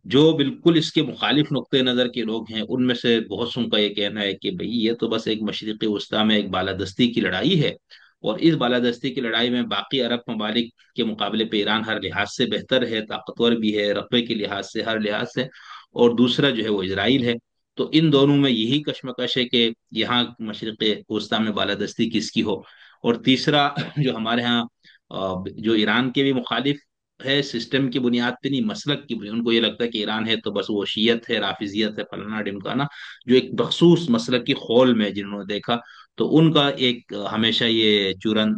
Speaker 1: जो बिल्कुल इसके मुखालिफ नुक्ते नजर के लोग हैं, उनमें से बहुत से उनका ये कहना है कि भाई ये तो बस एक मशरिकी वस्ता में एक बालादस्ती की लड़ाई है, और इस बालादस्ती की लड़ाई में बाकी अरब ममालिक के मुकाबले पे ईरान हर लिहाज से बेहतर है, ताकतवर भी है, रकबे के लिहाज से, हर लिहाज से। और दूसरा जो है वो इसराइल है। तो इन दोनों में यही कशमकश है कि यहाँ मशरिक वस्ता में बालादस्ती किसकी हो। और तीसरा जो हमारे यहाँ जो ईरान के भी मुखालिफ है, सिस्टम की बुनियाद पे नहीं, मसलक की बुनियाद, उनको ये लगता है कि ईरान है तो बस वो शियत है, राफिजियत है, फलाना ढिमकाना, जो एक बखसूस मसलक की खौल में जिन्होंने देखा, तो उनका एक हमेशा ये चूरन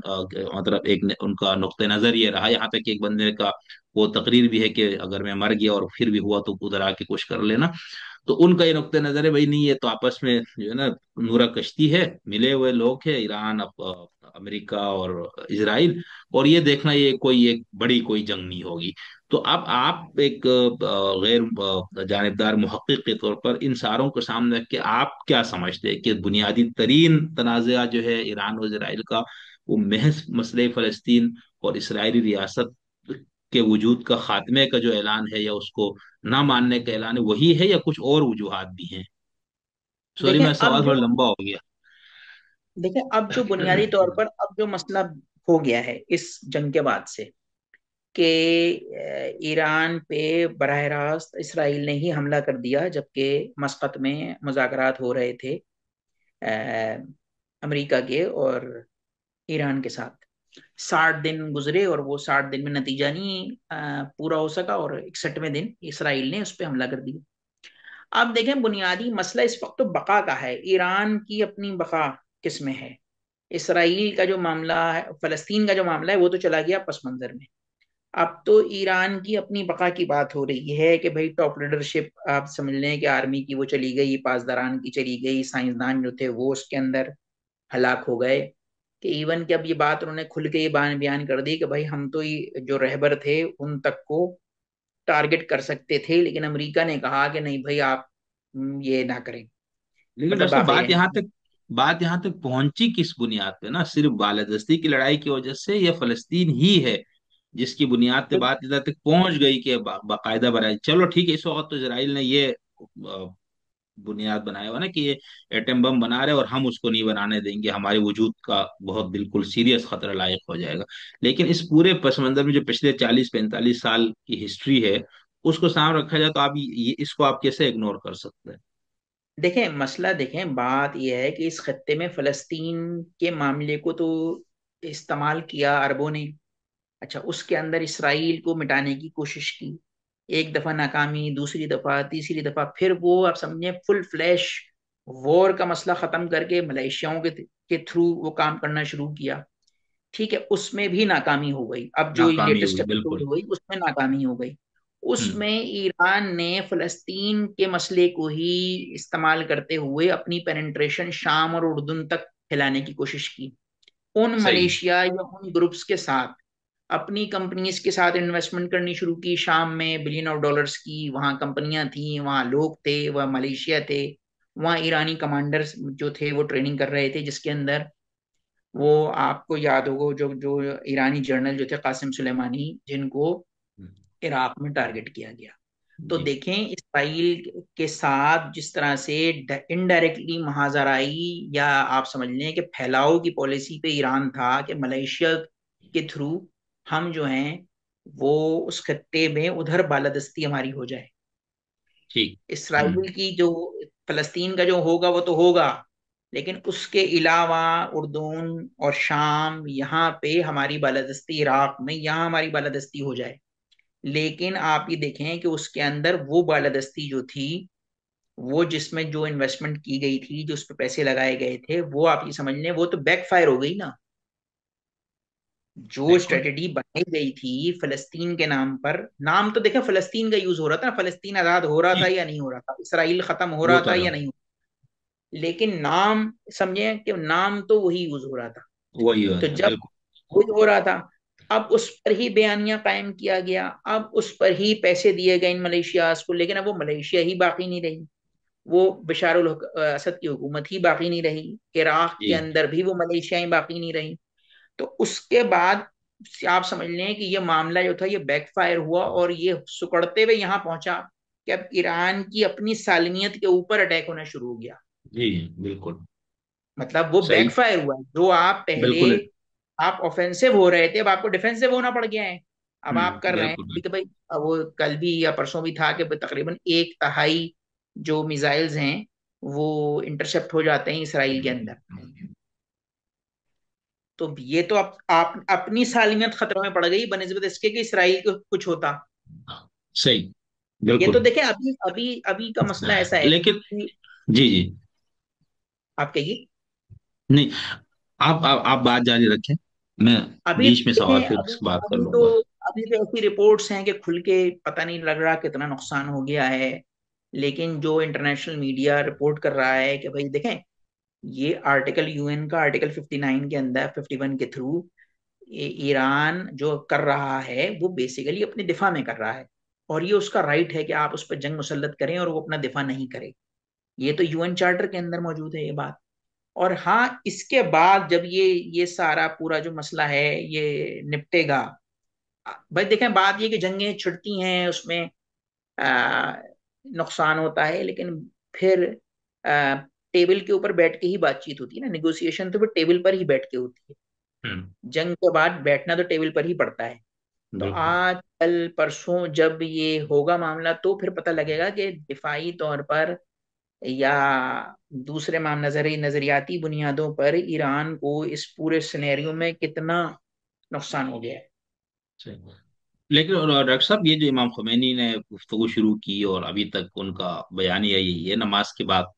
Speaker 1: मतलब एक उनका नुक्ते नजर ये रहा। यहाँ तक कि एक बंदे का वो तकरीर भी है कि अगर मैं मर गया और फिर भी हुआ तो उधर आके कुछ कर लेना। तो उनका ये नुक्ते नजर है भाई, नहीं ये तो आपस में जो है ना नूरा कश्ती है, मिले हुए लोग हैं, ईरान अमेरिका और इसराइल, और ये देखना ये कोई एक बड़ी कोई जंग नहीं होगी। तो अब आप एक गैर जानिबदार मुहक्किक के तौर पर इन सारों के सामने रख के आप क्या समझते हैं कि बुनियादी तरीन तनाज़ा जो है ईरान और इसराइल का, वो महज मसले फ़लस्तीन और इसराइली रियासत के वजूद का खात्मे का जो ऐलान है, या उसको ना मानने का ऐलान है, वही है, या कुछ और वजूहात भी हैं? सॉरी,
Speaker 2: देखें
Speaker 1: मैं
Speaker 2: अब
Speaker 1: सवाल थोड़ा
Speaker 2: जो
Speaker 1: लंबा हो गया।
Speaker 2: देखें अब जो बुनियादी तौर पर अब जो मसला हो गया है इस जंग के बाद से, कि ईरान पे बरह रास्त इसराइल ने ही हमला कर दिया, जबकि मस्कत में मुज़ाकरात हो रहे थे अ, अमेरिका के और ईरान के साथ। 60 दिन गुजरे और वो 60 दिन में नतीजा नहीं पूरा हो सका, और 61वें दिन इसराइल ने उस पर हमला कर दिया। अब देखें, बुनियादी मसला इस वक्त तो बका का है। ईरान की अपनी बका किस में है? इसराइल का जो मामला है, फलस्तीन का जो मामला है, वो तो चला गया पस मंजर में। अब तो ईरान की अपनी बका की बात हो रही है कि भाई टॉप लीडरशिप आप समझ लें कि आर्मी की वो चली गई, पासदारान की चली गई, साइंसदान जो थे वो उसके अंदर हलाक हो गए। कि इवन कि अब ये बात उन्होंने खुल के ये बयान कर दी कि भाई हम तो ये जो रहबर थे उन तक को टारगेट कर सकते थे, लेकिन अमेरिका ने कहा कि नहीं भाई आप ये ना करें।
Speaker 1: लेकिन
Speaker 2: मतलब
Speaker 1: डॉक्टर साहब,
Speaker 2: बाकायदा नहीं।
Speaker 1: बात यहाँ तक पहुंची किस बुनियाद पे ना, सिर्फ बालादस्ती की लड़ाई की वजह से, या फलस्तीन ही है जिसकी बुनियाद पे बात इधर तक पहुंच गई कि बाकायदा बनाई? चलो ठीक है, इस वक्त तो इसराइल ने ये बुनियाद बनाया हुआ ना कि ये एटम बम बना रहे और हम उसको नहीं बनाने देंगे, हमारे वजूद का बहुत बिल्कुल सीरियस खतरा लायक हो जाएगा। लेकिन इस पूरे पस मंजर में जो पिछले 40-45 साल की हिस्ट्री है, उसको सामने रखा जाए तो आप ये इसको आप कैसे इग्नोर कर सकते हैं?
Speaker 2: देखें, मसला देखें, बात यह है कि इस खत्ते में फलस्तीन के मामले को तो इस्तेमाल किया अरबों ने। अच्छा, उसके अंदर इसराइल को मिटाने की कोशिश की, एक दफा नाकामी, दूसरी दफा, तीसरी दफा, फिर वो आप समझे फुल फ्लैश वॉर का मसला खत्म करके मलेशियाओं के थ्रू वो काम करना शुरू किया। ठीक है, उसमें भी नाकामी हो गई। अब जो
Speaker 1: नाकामी
Speaker 2: लेटेस्ट
Speaker 1: हुई
Speaker 2: एपिसोड
Speaker 1: बिल्कुल।
Speaker 2: हुई उसमें नाकामी हो गई।
Speaker 1: हम्म।
Speaker 2: उसमें ईरान ने फलस्तीन के मसले को ही इस्तेमाल करते हुए अपनी पेनिट्रेशन शाम और उर्दून तक फैलाने की कोशिश की। उन
Speaker 1: सही।
Speaker 2: मलेशिया या उन ग्रुप्स के साथ अपनी कंपनीज के साथ इन्वेस्टमेंट करनी शुरू की। शाम में बिलियन ऑफ डॉलर्स की वहां कंपनियां थी, वहां लोग थे, वह मलेशिया थे। वहां ईरानी कमांडर्स जो थे वो ट्रेनिंग कर रहे थे, जिसके अंदर वो आपको याद होगा जो जो ईरानी जर्नल जो थे कासिम सुलेमानी, जिनको इराक में टारगेट किया गया। तो
Speaker 1: जी।
Speaker 2: देखें, इसराइल के साथ जिस तरह से इनडायरेक्टली महाजराई या आप समझ लें कि फैलाव की पॉलिसी पे ईरान था कि मलेशिया के थ्रू हम जो हैं वो उस खत्ते में उधर बालादस्ती हमारी हो जाए।
Speaker 1: ठीक। हम्म।
Speaker 2: इसराइल की जो फलस्तीन का जो होगा वो तो होगा, लेकिन उसके अलावा उर्दून और शाम यहाँ पे हमारी बालादस्ती, इराक में यहाँ हमारी बालादस्ती हो जाए। लेकिन आप ये देखें कि उसके अंदर वो बालादस्ती जो थी, वो जिसमें जो इन्वेस्टमेंट की गई थी, जो उस पर पैसे लगाए गए थे, वो आप ये समझ लें वो तो बैकफायर हो गई ना। जो
Speaker 1: बिल्कुल।
Speaker 2: स्ट्रेटेजी बनाई गई थी फलस्तीन के नाम पर, नाम तो देखें फलस्तीन का यूज हो रहा था, फलस्तीन आजाद हो रहा था
Speaker 1: जी,
Speaker 2: या नहीं हो रहा था, इसराइल खत्म हो
Speaker 1: वो
Speaker 2: रहा
Speaker 1: तो
Speaker 2: था
Speaker 1: है।
Speaker 2: या नहीं, लेकिन नाम समझे कि नाम तो वही यूज हो रहा था।
Speaker 1: वही
Speaker 2: तो
Speaker 1: होता है,
Speaker 2: जब
Speaker 1: बिल्कुल।
Speaker 2: वही हो रहा था, अब उस पर ही बयानिया कायम किया गया, अब उस पर ही पैसे दिए गए इन मलेशियाज को, लेकिन अब वो मलेशिया ही बाकी नहीं रही, वो बशार उल असद की हुकूमत ही बाकी नहीं रही, इराक के
Speaker 1: जी
Speaker 2: अंदर भी वो मलेशिया ही बाकी नहीं रही। तो उसके बाद आप समझ लें कि ये मामला जो था ये बैकफायर हुआ, और ये सुकड़ते हुए यहाँ पहुंचा कि अब ईरान की अपनी सालमियत के ऊपर अटैक होना शुरू हो गया।
Speaker 1: जी बिल्कुल।
Speaker 2: मतलब वो
Speaker 1: सही।
Speaker 2: बैकफायर हुआ, जो आप पहले
Speaker 1: बिल्कुल।
Speaker 2: आप ऑफेंसिव हो रहे थे, अब आपको डिफेंसिव होना पड़ गया है। अब आप कर रहे हैं
Speaker 1: बिल्कुल
Speaker 2: अभी कि
Speaker 1: बिल्कुल।
Speaker 2: भाई, अब वो कल भी या परसों भी था कि तकरीबन एक तिहाई जो मिसाइल्स हैं वो इंटरसेप्ट हो जाते हैं इसराइल के अंदर। तो ये तो आप अपनी सालमियत खतरे में पड़ गई बनस्बत इसके कि इसराइल को कुछ होता।
Speaker 1: सही।
Speaker 2: ये तो
Speaker 1: बिल्कुल।
Speaker 2: देखें, अभी अभी अभी का मसला ऐसा है
Speaker 1: लेकिन
Speaker 2: कि
Speaker 1: जी जी।
Speaker 2: आप कहिए।
Speaker 1: नहीं, आप बात जारी रखें। मैं
Speaker 2: अभी
Speaker 1: बीच में सवाल
Speaker 2: देखें,
Speaker 1: फिर
Speaker 2: अभी
Speaker 1: बात कर
Speaker 2: अभी तो
Speaker 1: लूंगा।
Speaker 2: अभी तो ऐसी रिपोर्ट्स हैं कि खुल के पता नहीं लग रहा कितना नुकसान हो गया है, लेकिन जो इंटरनेशनल मीडिया रिपोर्ट कर रहा है कि भाई देखें, ये आर्टिकल यूएन का आर्टिकल 59 के अंदर 51 के थ्रू ईरान जो कर रहा है वो बेसिकली अपने दिफा में कर रहा है, और ये उसका राइट है कि आप उस पर जंग मुसल्लत करें और वो अपना दिफा नहीं करे। ये तो यूएन चार्टर के अंदर मौजूद है ये बात। और हाँ, इसके बाद जब ये सारा पूरा जो मसला है ये निपटेगा, भाई देखें बात ये कि जंगें छिड़ती हैं उसमें आ, नुकसान होता है, लेकिन फिर आ, टेबल के ऊपर बैठ के ही बातचीत होती है ना, नेगोशिएशन तो फिर टेबल पर ही बैठ के होती है।
Speaker 1: हम्म।
Speaker 2: जंग के बाद बैठना तो टेबल पर ही पड़ता है। तो
Speaker 1: बिल्कुल।
Speaker 2: आज कल परसों जब ये होगा मामला तो फिर पता लगेगा कि दिफाई तौर पर या दूसरे नजरियाती बुनियादों पर ईरान को इस पूरे सिनेरियो में कितना नुकसान हो गया है।
Speaker 1: सही। लेकिन और डॉक्टर साहब, ये जो इमाम खुमैनी ने गुफ्तगू शुरू की और अभी तक उनका बयानिया यही है, नमाज के बाद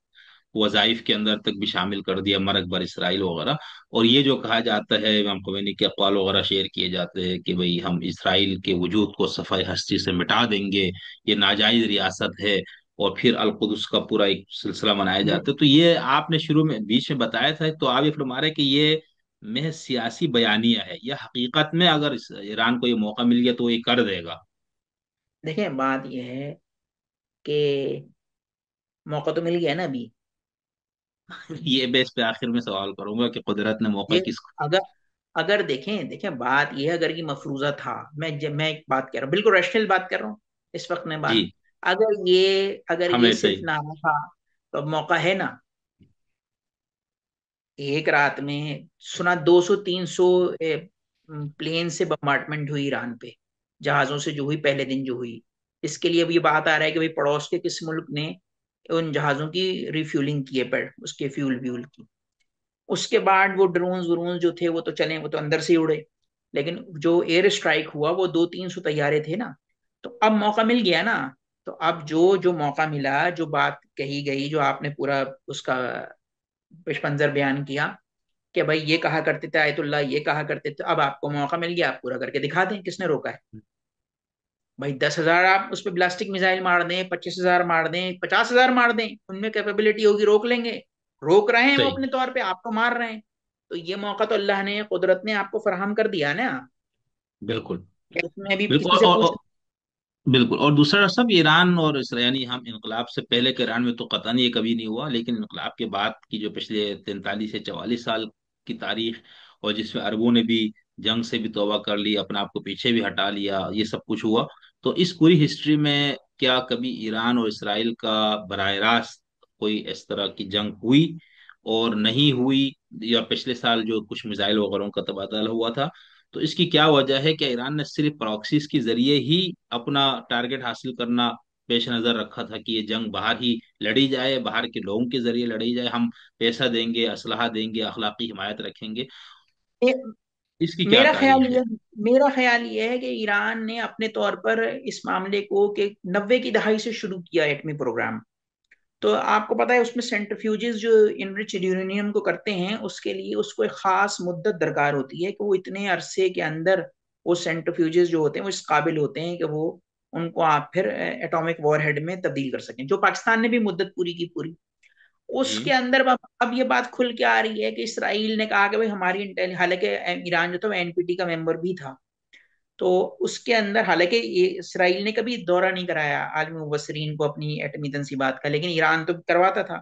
Speaker 1: वज़ाइफ के अंदर तक भी शामिल कर दिया मर अकबर इसराइल वगैरह। और ये जो कहा जाता है, इमाम खुमैनी के अक़वाल वगैरह शेयर किए जाते हैं कि भाई हम इसराइल के वजूद को सफ़ाई हस्ती से मिटा देंगे, ये नाजायज रियासत है, और फिर अल कुद्स का पूरा एक सिलसिला मनाया
Speaker 2: ये
Speaker 1: जाता है। तो ये आपने शुरू में बीच में बताया था, तो आप ये फरमा रहे हैं कि ये महज सियासी बयानिया है, या हकीकत में अगर ईरान को ये मौका मिल गया तो ये कर देगा?
Speaker 2: देखें बात यह है कि मौका तो मिल गया ना अभी।
Speaker 1: ये मैं इस पे आखिर में सवाल करूंगा कि कुदरत ने मौका
Speaker 2: ये
Speaker 1: किसको।
Speaker 2: अगर अगर देखें देखें बात यह है, अगर ये मफरूजा था, मैं एक बात कर रहा हूँ, बिल्कुल रैशनल बात कर रहा हूँ इस वक्त मैं बात।
Speaker 1: जी।
Speaker 2: अगर ये
Speaker 1: हमेशा
Speaker 2: सिर्फ
Speaker 1: ही।
Speaker 2: नारा था तो अब मौका है ना। एक रात में सुना 200-300 प्लेन से बम्बार्टमेंट हुई ईरान पे, जहाजों से जो हुई पहले दिन जो हुई। इसके लिए अब ये बात आ रहा है कि भाई पड़ोस के किस मुल्क ने उन जहाजों की रिफ्यूलिंग की है, पर उसके फ्यूल व्यूल की। उसके बाद वो ड्रोन व्रोन जो थे वो तो चले, वो तो अंदर से ही उड़े, लेकिन जो एयर स्ट्राइक हुआ वो 200-300 तैयारे थे ना। तो अब मौका मिल गया ना। तो अब जो जो मौका मिला, जो बात कही गई, जो आपने पूरा उसका पेशमंजर बयान किया कि भाई ये कहा करते थे आयतुल्लाह, ये कहा करते थे, अब आपको मौका मिल गया, आप पूरा करके दिखा दें, किसने रोका है। भाई 10,000 आप उस पर प्लास्टिक मिसाइल मार दें, 25,000 मार दें, 50,000 मार दें, उनमें कैपेबिलिटी होगी, रोक लेंगे। रोक रहे हैं वो
Speaker 1: सही।
Speaker 2: अपने तौर पे, आपको मार रहे हैं। तो ये मौका तो अल्लाह ने, कुदरत ने आपको फराहम कर दिया ना।
Speaker 1: बिल्कुल।
Speaker 2: इसमें अभी
Speaker 1: बिल्कुल
Speaker 2: किसी से पूछ।
Speaker 1: बिल्कुल। और दूसरा सब, ईरान और इसराइल, यानी हम इनकलाब से पहले के ईरान में तो कतई ये कभी नहीं हुआ, लेकिन इनकलाब के बाद की जो पिछले 43 से 44 साल की तारीख, और जिसमें अरबों ने भी जंग से भी तौबा कर ली, अपने आप को पीछे भी हटा लिया, ये सब कुछ हुआ। तो इस पूरी हिस्ट्री में क्या कभी ईरान और इसराइल का बराह रास्त कोई इस तरह की जंग हुई और नहीं हुई, या पिछले साल जो कुछ मिसाइल वगैरह का तबादला हुआ था, तो इसकी क्या वजह है? क्या ईरान ने सिर्फ प्रॉक्सीज के जरिए ही अपना टारगेट हासिल करना पेश नजर रखा था कि ये जंग बाहर ही लड़ी जाए, बाहर के लोगों के जरिए लड़ी जाए, हम पैसा देंगे, असलहा देंगे, अखलाकी हिमायत रखेंगे?
Speaker 2: मे-
Speaker 1: इसकी क्या
Speaker 2: मेरा ख्याल
Speaker 1: तारीख है?
Speaker 2: ये मेरा ख्याल ये है कि ईरान ने अपने तौर पर इस मामले को, कि 90 की दहाई से शुरू किया एटमी प्रोग्राम, तो आपको पता है उसमें सेंट्रीफ्यूजेस जो इनरिच यूरेनियम को करते हैं, उसके लिए उसको एक खास मुद्दत दरकार होती है कि वो इतने अरसे के अंदर वो सेंट्रीफ्यूजेस जो होते हैं वो इस काबिल होते हैं कि वो उनको आप फिर एटॉमिक वॉरहेड में तब्दील कर सकें, जो पाकिस्तान ने भी मुद्दत पूरी की पूरी। उसके
Speaker 1: जी
Speaker 2: अंदर अब ये बात खुल के आ रही है कि इसराइल ने कहा कि भाई हमारी इंटेल, हालांकि ईरान जो था वो एनपीटी का मेंबर भी था, तो उसके अंदर हालांकि ये इसराइल ने कभी दौरा नहीं कराया आलमी मुबसरीन को अपनी एटमी तनसीबात का, लेकिन ईरान तो करवाता था।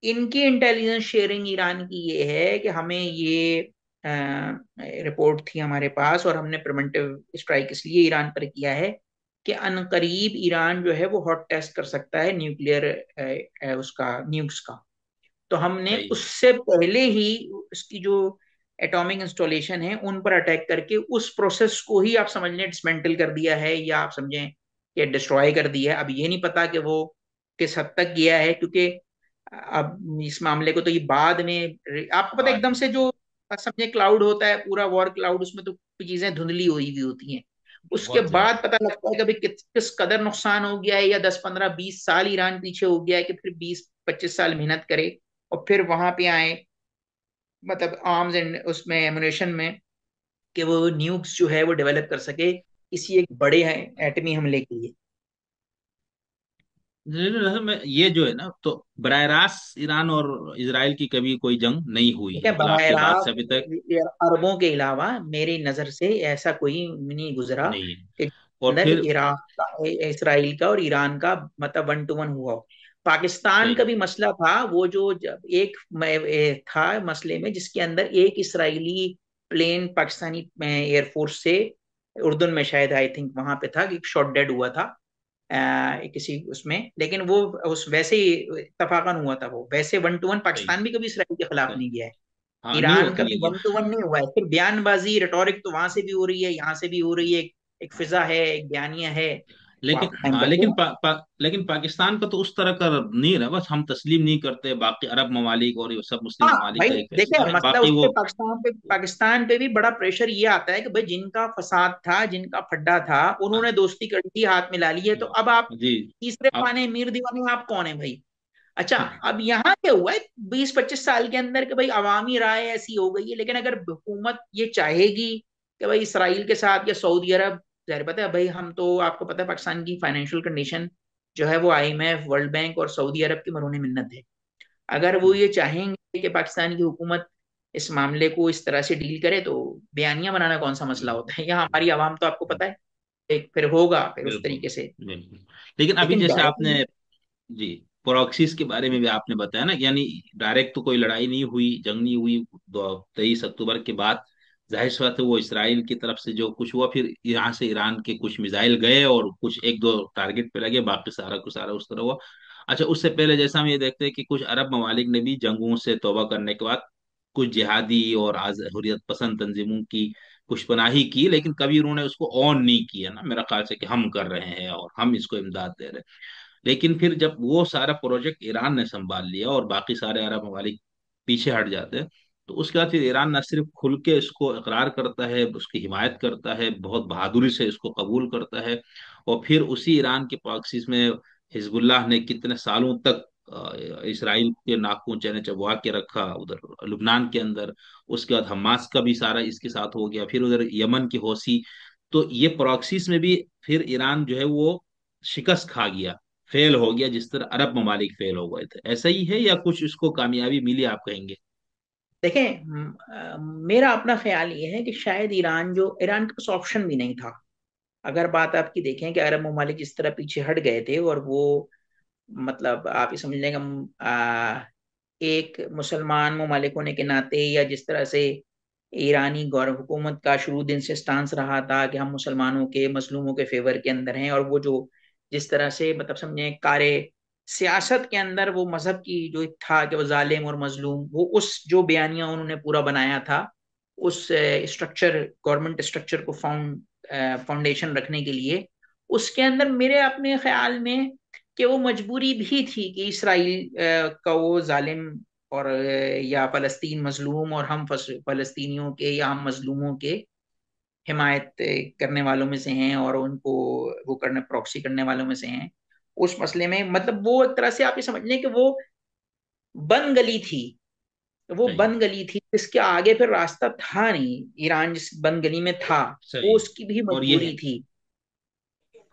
Speaker 2: इनकी इंटेलिजेंस शेयरिंग ईरान की ये है कि हमें ये रिपोर्ट थी हमारे पास, और हमने प्रिवेंटिव स्ट्राइक इसलिए ईरान पर किया है कि अनकरीब ईरान जो है वो हॉट टेस्ट कर सकता है न्यूक्लियर उसका न्यूक्स का। तो हमने
Speaker 1: सही है।
Speaker 2: उससे पहले ही उसकी जो एटॉमिक इंस्टॉलेशन है उन पर अटैक करके उस प्रोसेस को ही आप समझ लें डिसमेंटल कर दिया है, या आप समझें कि डिस्ट्रॉय कर दिया है। अब ये नहीं पता कि वो किस हद तक गया है, क्योंकि अब इस मामले को तो ये बाद में आपको पता है
Speaker 1: बाद
Speaker 2: एकदम
Speaker 1: में
Speaker 2: से जो समझे क्लाउड होता है पूरा वॉर क्लाउड, उसमें तो चीजें धुंधली हुई हुई होती हैं। उसके
Speaker 1: बहुत
Speaker 2: बाद
Speaker 1: ज्यादा।
Speaker 2: पता लगता है कि भाई किस कदर नुकसान हो गया है, या 10 15 20 साल ईरान पीछे हो गया है कि फिर 20 25 साल मेहनत करे और फिर वहां पे आए, मतलब आर्म्स एंड उसमें एमुनेशन में, कि वो न्यूक्स जो है वो डेवलप कर सके इसी एक बड़े एटमी हमले के लिए।
Speaker 1: ये जो है ना, तो बरह रास्त ईरान और इसराइल की कभी कोई जंग नहीं हुई,
Speaker 2: ठीक है,
Speaker 1: इंकलाब
Speaker 2: बरह
Speaker 1: के बाद से अभी तक
Speaker 2: रास्त अरबों के अलावा मेरी नजर से ऐसा कोई नहीं गुजरा
Speaker 1: नहीं है।
Speaker 2: कि
Speaker 1: और
Speaker 2: अंदर
Speaker 1: फिर
Speaker 2: इराक का, इसराइल का और ईरान का मतलब 1 to 1 हुआ हो। पाकिस्तान का
Speaker 1: सही।
Speaker 2: भी मसला था, वो जो जब एक था मसले में जिसके अंदर एक इसराइली प्लेन पाकिस्तानी एयरफोर्स से उर्दून में शायद आई थिंक वहां पे था कि शॉट डेड हुआ था किसी उसमें, लेकिन वो उस वैसे ही इत्तफाकन हुआ था। वो वैसे 1 to 1
Speaker 1: सही।
Speaker 2: पाकिस्तान भी कभी इसराइल के खिलाफ
Speaker 1: सही।
Speaker 2: नहीं गया है।
Speaker 1: हाँ, नहीं
Speaker 2: ईरान
Speaker 1: होती
Speaker 2: का
Speaker 1: नहीं
Speaker 2: भी
Speaker 1: गया।
Speaker 2: 1 to 1 नहीं हुआ है, फिर बयानबाजी रिटोरिक तो वहां से भी हो रही है यहाँ से भी हो रही है, एक फिजा है, एक बयानिया है, वो
Speaker 1: लेकिन
Speaker 2: आप कायम
Speaker 1: हाँ,
Speaker 2: करते
Speaker 1: लेकिन
Speaker 2: हैं।
Speaker 1: लेकिन पाकिस्तान का तो उस तरह का नहीं रहा, बस हम तस्लीम नहीं करते, बाकी अरब ममालिक और ये सब मुस्लिम
Speaker 2: हाँ
Speaker 1: ममालिक
Speaker 2: भाई,
Speaker 1: का एक
Speaker 2: देखिए
Speaker 1: फैसला है,
Speaker 2: मसला
Speaker 1: बाकी
Speaker 2: उस पे
Speaker 1: वो।
Speaker 2: पाकिस्तान पे भी बड़ा प्रेशर ये आता है कि भाई जिनका फसाद था, जिनका फड्डा था, उन्होंने दोस्ती कर ली, हाथ मिला ली है, तो अब आप
Speaker 1: जी।
Speaker 2: तीसरे
Speaker 1: आप
Speaker 2: खाने मीर दीवाने आप कौन है भाई। अच्छा, अब यहाँ क्या हुआ है 20 25 साल के अंदर कि भाई अवामी राय ऐसी हो गई है, लेकिन अगर हुकूमत ये चाहेगी कि भाई इसराइल के साथ या सऊदी अरब, जाहिर पता है भाई, हम तो आपको पता है पाकिस्तान की फाइनेंशियल कंडीशन जो है वो आईएमएफ, वर्ल्ड बैंक और सऊदी अरब की मरोने मिन्नत है। अगर वो ये चाहेंगे कि पाकिस्तान की हुकूमत इस मामले को इस तरह से डील करे, तो बयानियां बनाना कौन सा मसला होता है, यहाँ हमारी आवाम तो आपको पता है एक फिर होगा फिर उस
Speaker 1: बिल्कुल।
Speaker 2: तरीके से।
Speaker 1: बिल्कुल। लेकिन अभी
Speaker 2: लेकिन
Speaker 1: जैसे आपने,
Speaker 2: डायरेक्ट,
Speaker 1: जी, प्रॉक्सीज के बारे में भी आपने बताया ना, यानी डायरेक्ट तो कोई लड़ाई नहीं हुई, जंग नहीं हुई 23 अक्टूबर के बाद। जाहिर सी बात है, वो इसराइल की तरफ से जो कुछ हुआ, फिर यहाँ से ईरान के कुछ मिसाइल गए और कुछ एक दो टारगेट पे लगे, बाकी सारा कुछ सारा उस तरह हुआ। अच्छा, उससे पहले जैसा हम ये देखते हैं कि कुछ अरब ममालिक ने भी जंगों से तौबा करने के बाद कुछ जिहादी और हुर्रियत पसंद तंजीमों की पुष्पनाही की, लेकिन कभी उन्होंने उसको ऑन नहीं किया ना, मेरा ख्याल से, कि हम कर रहे हैं और हम इसको इमदाद दे रहे हैं। लेकिन फिर जब वो सारा प्रोजेक्ट ईरान ने संभाल लिया और बाकी सारे अरब ममालिक पीछे हट जाते हैं, तो उसके बाद फिर ईरान न सिर्फ खुल के इसको इकरार करता है, उसकी हिमायत करता है, बहुत बहादुरी से इसको कबूल करता है, और फिर उसी ईरान के प्रॉक्सीज में हिजबुल्लाह ने कितने सालों तक इसराइल के नाक चैन चबवा के रखा उधर लुबनान के अंदर। उसके बाद हमास का भी सारा इसके साथ हो गया, फिर उधर यमन की हौसी। तो ये प्रॉक्सीज में भी फिर ईरान जो है वो शिकस्त खा गया, फेल हो गया, जिस तरह अरब ममालिक फेल हो गए थे। ऐसा ही है या कुछ इसको कामयाबी मिली, आप कहेंगे?
Speaker 2: देखें मेरा अपना ख्याल ये है कि शायद ईरान के पास ऑप्शन भी नहीं था। अगर बात आपकी देखें कि अरब ममालिक जिस तरह पीछे हट गए थे, और वो मतलब आप ये समझ लें कि एक मुसलमान ममालिक होने के नाते, या जिस तरह से ईरानी गौर हुकूमत का शुरू दिन से स्टांस रहा था कि हम मुसलमानों के मजलूमों के फेवर के अंदर हैं, और वो जो जिस तरह से मतलब समझे कारे सियासत के अंदर वो मजहब की जो था कि वो जालिम और मजलूम, वो उस जो बयानिया उन्होंने पूरा बनाया था उस स्ट्रक्चर, गवर्नमेंट स्ट्रक्चर को फाउंडेशन रखने के लिए, उसके अंदर मेरे अपने ख्याल में कि वो मजबूरी भी थी कि इसराइल का वो जालिम और या फलस्तीन मजलूम, और हम फलस्तीनियों के या हम मजलूमों के हिमायत करने वालों में से हैं, और उनको वो करने प्रॉक्सी करने वालों में से हैं। उस मसले में, मतलब वो एक तरह से आप ये समझ लें कि वो बंद गली थी। वो
Speaker 1: सही
Speaker 2: बंद गली थी, इसके आगे फिर रास्ता था नहीं। ईरान जिस बंद गली में था, वो
Speaker 1: सही।
Speaker 2: उसकी भी
Speaker 1: और ये
Speaker 2: मजबूरी थी।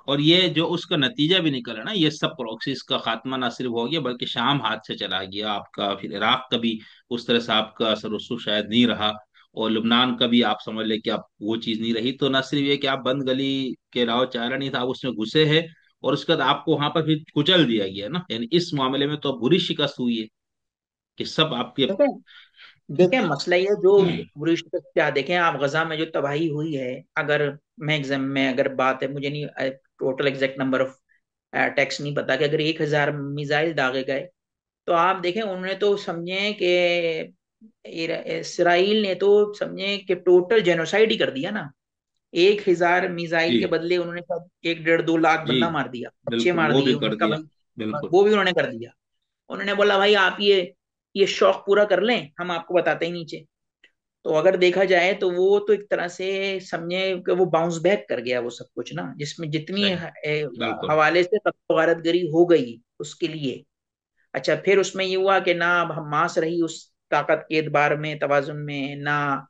Speaker 1: और ये जो उसका नतीजा भी निकला ना, ये सब प्रॉक्सीज का खात्मा ना सिर्फ हो गया बल्कि शाम हाथ से चला गया आपका, फिर इराक का भी उस तरह से आपका असर रसूख शायद नहीं रहा, और लुबनान का भी आप समझ ले कि आप वो चीज नहीं रही। तो न सिर्फ ये कि आप बंद गली के राह चारा नहीं था, आप उसमें घुसे हैं, और उसके बाद आपको वहां पर फिर कुचल दिया गया ना, यानी इस मामले में तो बुरी शिकस्त हुई है कि सब आपके।
Speaker 2: देखें देखें मसला ये जो बुरी शिकस्त क्या, देखें आप, गजा में जो तबाही हुई है, अगर मैं एग्जाम में अगर बात है, मुझे नहीं total exact number of tax नहीं पता, कि अगर 1,000 मिसाइल दागे गए, तो आप देखें उन्होंने तो समझे कि इसराइल ने तो समझे कि टोटल जेनोसाइड ही कर दिया ना। 1,000 मिसाइल के
Speaker 1: जी
Speaker 2: बदले उन्होंने शायद 1 1.5 2 लाख
Speaker 1: जी
Speaker 2: बंदा मार दिया, बच्चे
Speaker 1: बिल्कुल,
Speaker 2: मार
Speaker 1: वो
Speaker 2: दिए।
Speaker 1: भी कर
Speaker 2: उन्होंने कहा
Speaker 1: दिया।
Speaker 2: भाई,
Speaker 1: बिल्कुल।
Speaker 2: वो भी उन्होंने कर दिया। उन्होंने बोला भाई आप ये शौक पूरा कर लें, हम आपको बताते ही नीचे। तो अगर देखा जाए तो वो तो एक तरह से समझे कि वो बाउंस बैक कर गया वो सब कुछ ना, जिसमें जितनी
Speaker 1: सही। बिल्कुल।
Speaker 2: हवाले से गारतगरी हो गई उसके लिए। अच्छा, फिर उसमें ये हुआ कि ना अब हमास रही उस ताकत के एतबार में, तवाजुन में, ना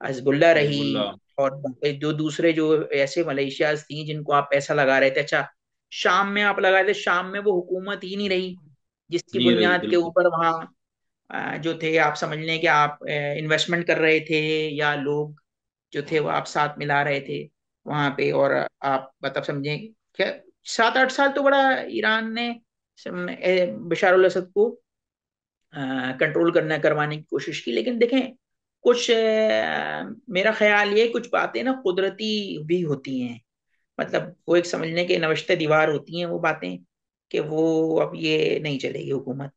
Speaker 2: हिजबुल्ला रही।
Speaker 1: हिजबुल्लाह।
Speaker 2: और जो दूसरे जो ऐसे मलेशियाज थी जिनको आप पैसा लगा रहे थे, अच्छा शाम में आप लगा रहे थे, शाम में वो हुकूमत ही नहीं रही जिसकी
Speaker 1: नहीं रही,
Speaker 2: बुनियाद के
Speaker 1: बिल्कुल।
Speaker 2: ऊपर वहाँ जो थे, आप समझ लें कि आप इन्वेस्टमेंट कर रहे थे, या लोग जो थे वो आप साथ मिला रहे थे वहां पे। और आप मतलब समझे क्या, 7 8 साल तो बड़ा ईरान ने बशार अल असद को कंट्रोल करना करवाने की कोशिश की। लेकिन देखें कुछ मेरा ख्याल ये, कुछ बातें ना कुदरती भी होती हैं। मतलब वो एक समझने के नवश्ते दीवार होती हैं वो बातें, कि वो अब ये नहीं चलेगी हुकूमत,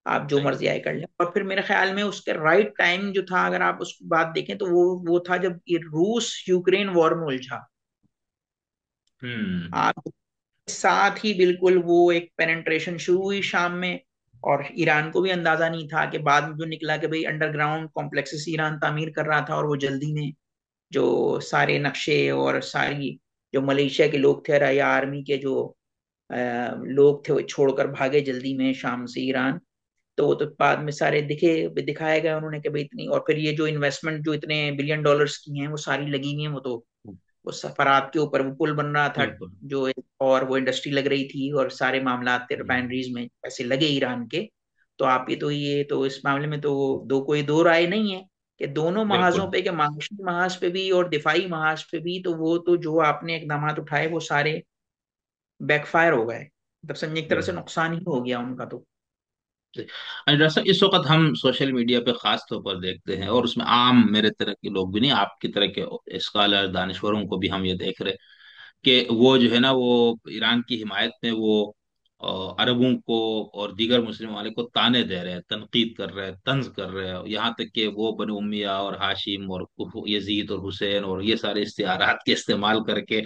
Speaker 2: आप जो
Speaker 1: सही।
Speaker 2: मर्जी आए कर लें। और फिर मेरे ख्याल में उसके राइट टाइम जो था, अगर आप उस बात देखें, तो वो था जब ये रूस यूक्रेन वॉर में उलझा।
Speaker 1: हम्म।
Speaker 2: आप साथ ही बिल्कुल वो एक पेनेट्रेशन शुरू हुई शाम में। और ईरान को भी अंदाजा नहीं था कि बाद में जो निकला कि भाई अंडरग्राउंड कॉम्प्लेक्सेस ईरान तामीर कर रहा था, और वो जल्दी में जो सारे नक्शे और सारी जो मलेशिया के लोग थे या आर्मी के जो लोग थे, वो छोड़कर भागे जल्दी में शाम से ईरान। तो वो तो बाद में सारे दिखाया गया उन्होंने कि भाई इतनी, और फिर ये जो इन्वेस्टमेंट जो इतने बिलियन डॉलर्स की हैं वो सारी लगी हुई हैं। वो तो वो सफरात के ऊपर वो पुल बन रहा था,
Speaker 1: बिल्कुल।
Speaker 2: जो और वो इंडस्ट्री लग रही थी, और सारे मामला थे
Speaker 1: हम्म।
Speaker 2: रिफाइनरीज में पैसे लगे ईरान के। तो आप ये तो इस मामले में तो दो कोई दो राय नहीं है कि दोनों महाजों
Speaker 1: बिल्कुल।
Speaker 2: पे, के माशी महाज पे भी और दिफाई महाज पे भी, तो वो तो जो आपने इकदाम उठाए वो सारे बैकफायर हो गए। मतलब समझे एक तरह से
Speaker 1: बिल्कुल।
Speaker 2: नुकसान ही हो गया उनका तो।
Speaker 1: और जैसा इस वक्त हम सोशल मीडिया पे खास तौर पर देखते हैं, और उसमें आम मेरे तरह के लोग भी नहीं, आपकी तरह के स्कॉलर दानिश्वरों को भी हम ये देख रहे हैं कि वो जो है ना, वो ईरान की हिमायत में वो अरबों को और दीगर मुस्लिम वाले को ताने दे रहे हैं, तनकीद कर रहे हैं, तंज कर रहे हैं, यहाँ तक कि वो बनी उमिया और हाशिम और यजीद और हुसैन और ये सारे इस्तिहारात के इस्तेमाल करके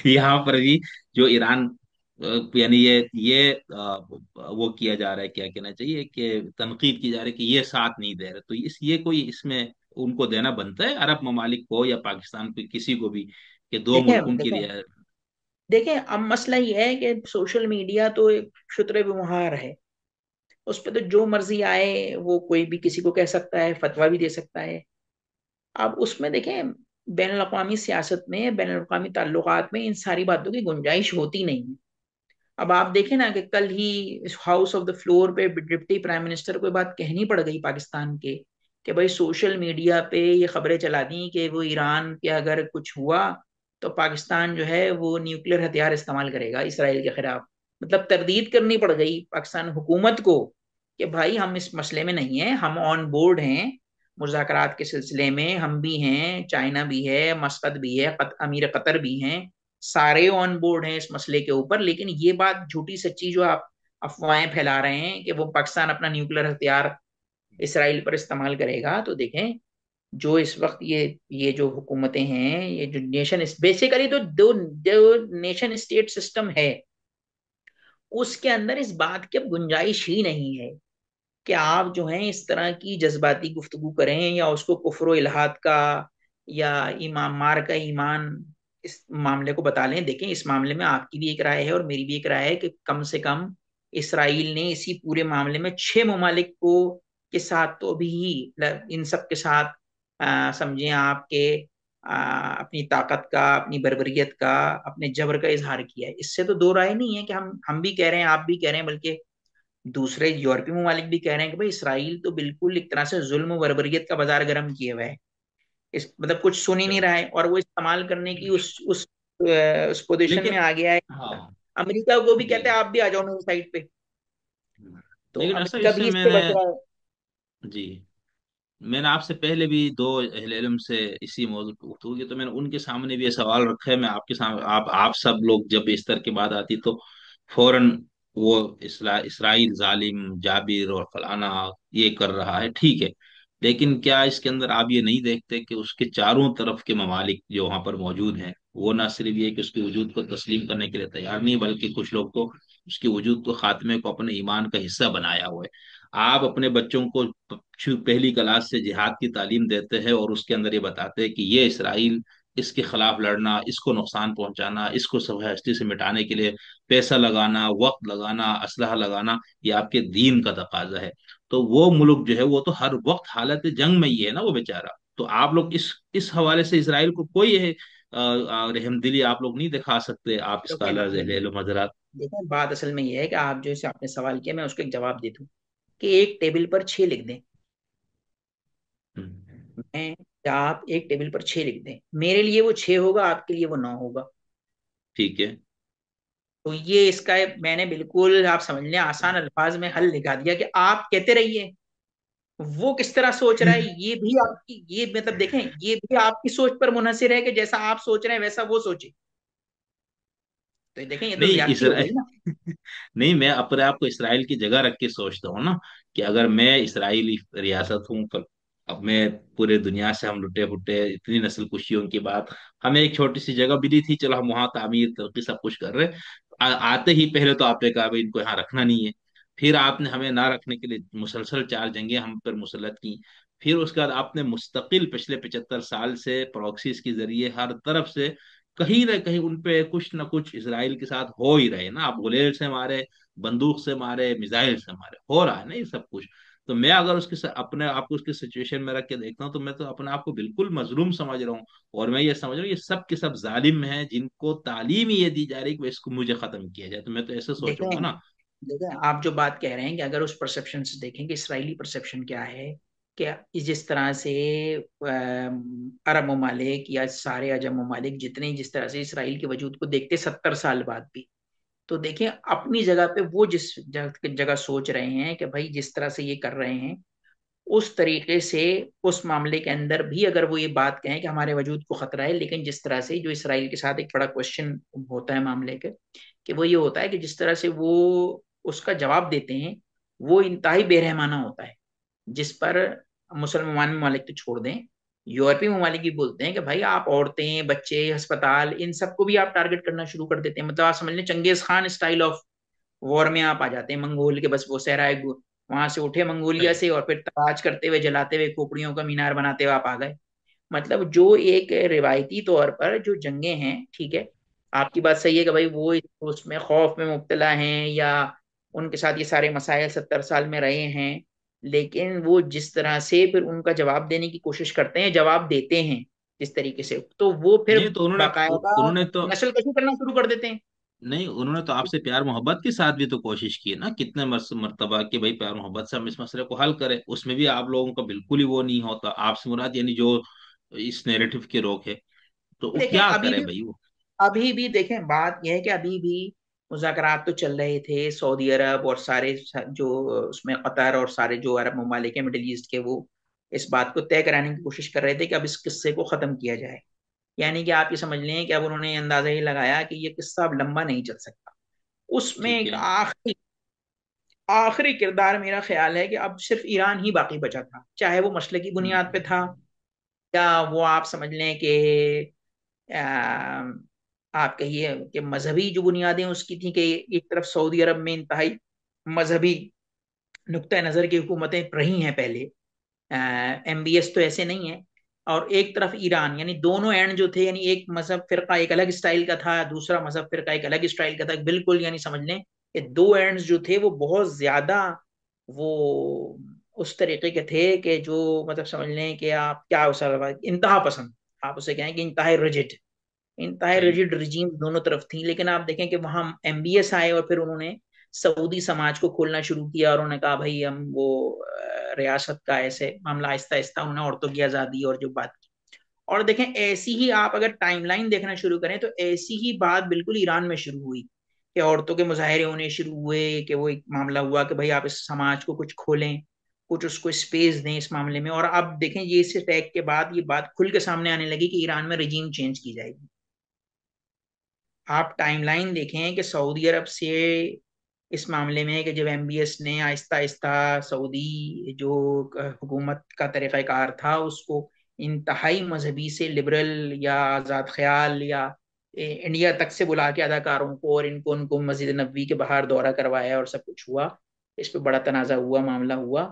Speaker 1: यहाँ पर भी जो ईरान यानी ये वो किया जा रहा है, क्या कहना चाहिए, कि तनकीद की जा रही है कि ये साथ नहीं दे रहे। तो ये कोई इसमें उनको देना बनता है अरब ममालिक को या पाकिस्तान को, किसी को भी, कि दो
Speaker 2: देखें
Speaker 1: मुल्कों की
Speaker 2: देखें
Speaker 1: रियायत।
Speaker 2: देखें अब मसला ये है कि सोशल मीडिया तो एक शुतरे बेमुहार है। उस पर तो जो मर्जी आए वो कोई भी किसी को कह सकता है, फतवा भी दे सकता है। अब उसमें देखें, बैन अवी सियासत में, बैन अवी ताल्लुकात में इन सारी बातों की गुंजाइश होती नहीं है। अब आप देखें ना कि कल ही इस हाउस ऑफ द फ्लोर पे डिप्टी प्राइम मिनिस्टर को ये बात कहनी पड़ गई पाकिस्तान के, कि भाई सोशल मीडिया पे ये खबरें चला दी कि वो ईरान के अगर कुछ हुआ तो पाकिस्तान जो है वो न्यूक्लियर हथियार इस्तेमाल करेगा इसराइल के खिलाफ। मतलब तरदीद करनी पड़ गई पाकिस्तान हुकूमत को कि भाई हम इस मसले में नहीं है, हम ऑन बोर्ड हैं, मुज़ाकरात के सिलसिले में हम भी हैं, चाइना भी है, मस्कत भी है, अमीर कतर भी हैं, सारे ऑन बोर्ड हैं इस मसले के ऊपर। लेकिन ये बात झूठी सच्ची जो आप अफवाहें फैला रहे हैं कि वो पाकिस्तान अपना न्यूक्लियर हथियार इसराइल पर इस्तेमाल करेगा, तो देखें जो इस वक्त ये जो हुकूमतें हैं, ये जो नेशन बेसिकली तो दो नेशन स्टेट सिस्टम है, उसके अंदर इस बात की अब गुंजाइश ही नहीं है कि आप जो है इस तरह की जज्बाती गुफ्तगू करें, या उसको कुफ्र इल्हाद का या ईमान मार का ईमान इस मामले को बता लें। देखें, इस मामले में आपकी भी एक राय है और मेरी भी एक राय है कि कम से कम इसराइल ने इसी पूरे मामले में 6 ममालिक को के साथ तो अभी ही, इन सब के साथ समझिए आपके अपनी ताकत का, अपनी बर्बरियत का, अपने जबर का इजहार किया है। इससे तो दो राय नहीं है कि हम भी कह रहे हैं, आप भी कह रहे हैं, बल्कि दूसरे यूरोपीय ममालिक भी कह रहे हैं कि भाई इसराइल तो बिल्कुल एक तरह से जुल्म बर्बरियत का बाजार गर्म किए हुआ है। इस मतलब कुछ सुन ही नहीं रहा है, और वो इस्तेमाल करने की उस पोजीशन में
Speaker 1: लेकिन
Speaker 2: आ गया है।
Speaker 1: हाँ
Speaker 2: अमेरिका को भी कहते
Speaker 1: जी,
Speaker 2: हैं आप भी आ जाओ मेरी साइड पे। तो
Speaker 1: लेकिन ऐसा
Speaker 2: अमेरिका
Speaker 1: इससे
Speaker 2: भी इससे
Speaker 1: मैंने,
Speaker 2: बच रहा है।
Speaker 1: जी, मैंने आपसे पहले भी दो अहले इल्म से इसी मौजूद पर गुफ्तगू की, तो मैंने उनके सामने भी ये सवाल रखा है। मैं आपके सामने, आप सब लोग जब इस तरह की बात आती तो फौरन वो इसराइल जालिम जाबिर और फलाना ये कर रहा है, ठीक है। लेकिन क्या इसके अंदर आप ये नहीं देखते कि उसके चारों तरफ के ममालिक जो वहां पर मौजूद हैं, वो ना सिर्फ ये कि उसके वजूद को तस्लीम करने के लिए तैयार नहीं, बल्कि कुछ लोग तो उसके वजूद को खात्मे को अपने ईमान का हिस्सा बनाया हुआ है। आप अपने बच्चों को पहली क्लास से जिहाद की तालीम देते हैं और उसके अंदर ये बताते हैं कि ये इसराइल, इसके खिलाफ लड़ना, इसको नुकसान पहुंचाना, इसको सब हस्ती से मिटाने के लिए पैसा लगाना, वक्त लगाना, असलहा लगाना, ये आपके दीन का तकाजा है। तो वो मुल्क जो है वो तो हर वक्त हालत जंग में ही है ना वो बेचारा। तो आप लोग इस हवाले से इसराइल को कोई रहमदिली आप लोग नहीं दिखा सकते, आप
Speaker 2: तो
Speaker 1: स्कॉलर्स
Speaker 2: देखिए,
Speaker 1: हजरात।
Speaker 2: देखिए बात असल में ये है कि आप जो इसे आपने सवाल किया, मैं उसको एक जवाब दे दूं कि एक टेबल पर 6 लिख दें। मैं, या आप एक टेबल पर 6 लिख दें, मेरे लिए वो 6 होगा, आपके लिए वो 9 होगा।
Speaker 1: ठीक है।
Speaker 2: तो ये इसका मैंने बिल्कुल, आप समझ लें, आसान अल्फाज में हल निकाल दिया कि आप कहते रहिए वो किस तरह सोच रहा है, ये भी आपकी, ये मतलब देखें, ये भी आपकी सोच पर मुनहसिर है कि जैसा आप सोच रहे हैं वैसा वो सोचे। तो ये देखें, ये तो
Speaker 1: नहीं
Speaker 2: ज्यादती हो
Speaker 1: इसराइल
Speaker 2: गई ना।
Speaker 1: नहीं, मैं अपने आप को इसराइल की जगह रख के सोचता हूँ ना, कि अगर मैं इसराइली रियासत हूँ, अब मैं पूरे दुनिया से हम लुटे फुटे, इतनी नस्ल कुशियों की बात, हमें एक छोटी सी जगह मिली थी, चलो हम वहां तामीर तरक्की सब कुछ कर रहे। आते ही पहले तो आपने कहा भाई इनको यहाँ रखना नहीं है। फिर आपने हमें ना रखने के लिए मुसलसल 4 जंगें हम पर मुसलत की। फिर उसके बाद आपने मुस्तकिल पिछले 75 साल से प्रॉक्सीज के जरिए हर तरफ से कहीं ना कहीं उनपे कुछ ना कुछ इसराइल के साथ हो ही रहे ना, आप गुलेल से मारे, बंदूक से मारे, मिसाइल से मारे, हो रहा है ना ये सब कुछ। तो मैं अगर अपने आप को उसकी सिचुएशन में रख के देखता हूँ, तो मैं तो अपने आप को बिल्कुल मजलूम समझ रहा हूँ। और मैं ये समझ रहा हूँ ये सब के सब जालिम हैं, जिनको तालीम ही ये दी जा रही है कि इसको मुझे खत्म किया जाए, तो मैं तो ऐसे सोचूंगा
Speaker 2: देखें,
Speaker 1: ना।
Speaker 2: देखें आप जो बात कह रहे हैं कि अगर उस परसेप्शन से देखें कि इसराइली परसेप्शन क्या है, कि जिस तरह से अरब ममालिक या सारे अजम ममालिक जितने जिस तरह से इसराइल के वजूद को देखते 70 साल बाद भी, तो देखिए अपनी जगह पे वो जिस जगह सोच रहे हैं कि भाई जिस तरह से ये कर रहे हैं, उस तरीके से उस मामले के अंदर भी अगर वो ये बात कहें कि हमारे वजूद को खतरा है, लेकिन जिस तरह से जो इसराइल के साथ एक बड़ा क्वेश्चन होता है मामले के, कि वो ये होता है कि जिस तरह से वो उसका जवाब देते हैं, वो इंतहाई बेरहमाना होता है। जिस पर मुसलमान ममालिक तो छोड़ दें, यूरोपीय ममालिक भी बोलते हैं कि भाई आप औरतें, बच्चे, अस्पताल, इन सबको भी आप टारगेट करना शुरू कर देते हैं। मतलब आप समझ लें Genghis Khan style of war में आप आ जाते हैं, मंगोल के, बस वो सहराय वहां से उठे मंगोलिया
Speaker 1: सही।
Speaker 2: से, और फिर तराज करते हुए, जलाते हुए, खोपड़ियों का मीनार बनाते हुए आप आ गए। मतलब जो एक रिवायती तौर पर जो जंगें हैं, ठीक है, आपकी बात सही है कि भाई वो उसमें खौफ में मुब्तला हैं, या उनके साथ ये सारे मसाइल 70 साल में रहे हैं, लेकिन वो जिस तरह से फिर उनका जवाब देने की कोशिश करते हैं, जवाब देते हैं जिस तरीके से, तो वो फिर
Speaker 1: नहीं तो
Speaker 2: बाकायदा
Speaker 1: उन्होंने तो
Speaker 2: नस्ल कशी करना शुरू कर देते हैं।
Speaker 1: नहीं, उन्होंने तो आपसे प्यार मोहब्बत के साथ भी तो कोशिश की है ना, कितने मर्तबा कि भाई प्यार मोहब्बत से हम इस मसले को हल करें, उसमें भी आप लोगों का बिल्कुल ही वो नहीं होता, आपसे मुराद यानी जो इस नैरेटिव के रोक है, तो वो
Speaker 2: देखें
Speaker 1: क्या
Speaker 2: अभी
Speaker 1: करे
Speaker 2: भी,
Speaker 1: भाई वो।
Speaker 2: अभी भी देखें बात यह है कि अभी भी मुज़ाकरात तो चल रहे थे, सऊदी अरब और सारे जो उसमें कतर और सारे जो अरब ममालिक है मिडिल ईस्ट के, वो इस बात को तय कराने की कोशिश कर रहे थे कि अब इस किस्से को खत्म किया जाए। यानी कि आप ये समझ लें कि अब उन्होंने अंदाजा ही लगाया कि ये किस्सा अब लंबा नहीं चल सकता। उसमें
Speaker 1: ठीक
Speaker 2: एक
Speaker 1: है।
Speaker 2: आखिरी आखिरी किरदार मेरा ख्याल है कि अब सिर्फ ईरान ही बाकी बचा था, चाहे वो मसले की बुनियाद पे था,
Speaker 1: हम्म।
Speaker 2: या वो आप समझ लें कि आप कहिए कि मजहबी जो बुनियादें उसकी थी, कि एक तरफ सऊदी अरब में इंतहाई मजहबी नुक्ता नजर की हुकूमतें रही हैं पहले, एमबीएस तो ऐसे नहीं है, और एक तरफ ईरान, यानी दोनों एंड जो थे, यानी एक मजहब फिरका एक अलग स्टाइल का था, दूसरा मजहब फिरका एक अलग स्टाइल का था, बिल्कुल यानी समझ लें कि दो एंड्स जो थे वो बहुत ज्यादा वो उस तरीके के थे कि जो मतलब समझ लें कि आप क्या उस इंतहा पसंद, आप उसे कहें कि इंतहा
Speaker 1: सही।
Speaker 2: रिजिड रिजीम दोनों तरफ थी। लेकिन आप देखें कि वहां एमबीएस आए और फिर उन्होंने सऊदी समाज को खोलना शुरू किया और उन्होंने कहा भाई हम वो रियासत का ऐसे मामला आहिस्ता आहिस्ता उन्होंने औरतों की आजादी और जो बात की। और देखें ऐसी ही आप अगर टाइमलाइन देखना शुरू करें तो ऐसी ही बात बिल्कुल ईरान में शुरू हुई कि औरतों के मुजाहरे होने शुरू हुए, कि वो एक मामला हुआ कि भाई आप इस समाज को कुछ खोलें, कुछ उसको स्पेस दें इस मामले में। और अब देखें ये इस अटैक के बाद ये बात खुल के सामने आने लगी कि ईरान में रजीम चेंज की जाएगी। आप टाइमलाइन देखें कि सऊदी अरब से इस मामले में कि जब एमबीएस ने आहिस्ता आहिस्ता सऊदी जो हुकूमत का तरीक़ाकार था उसको इंतहाई मजहबी से लिबरल या आज़ाद ख्याल या इंडिया तक से बुला के अदाकारों को और इनको उनको मस्जिद नबवी के बाहर दौरा करवाया और सब कुछ हुआ, इस पे बड़ा तनाज़ा हुआ, मामला हुआ।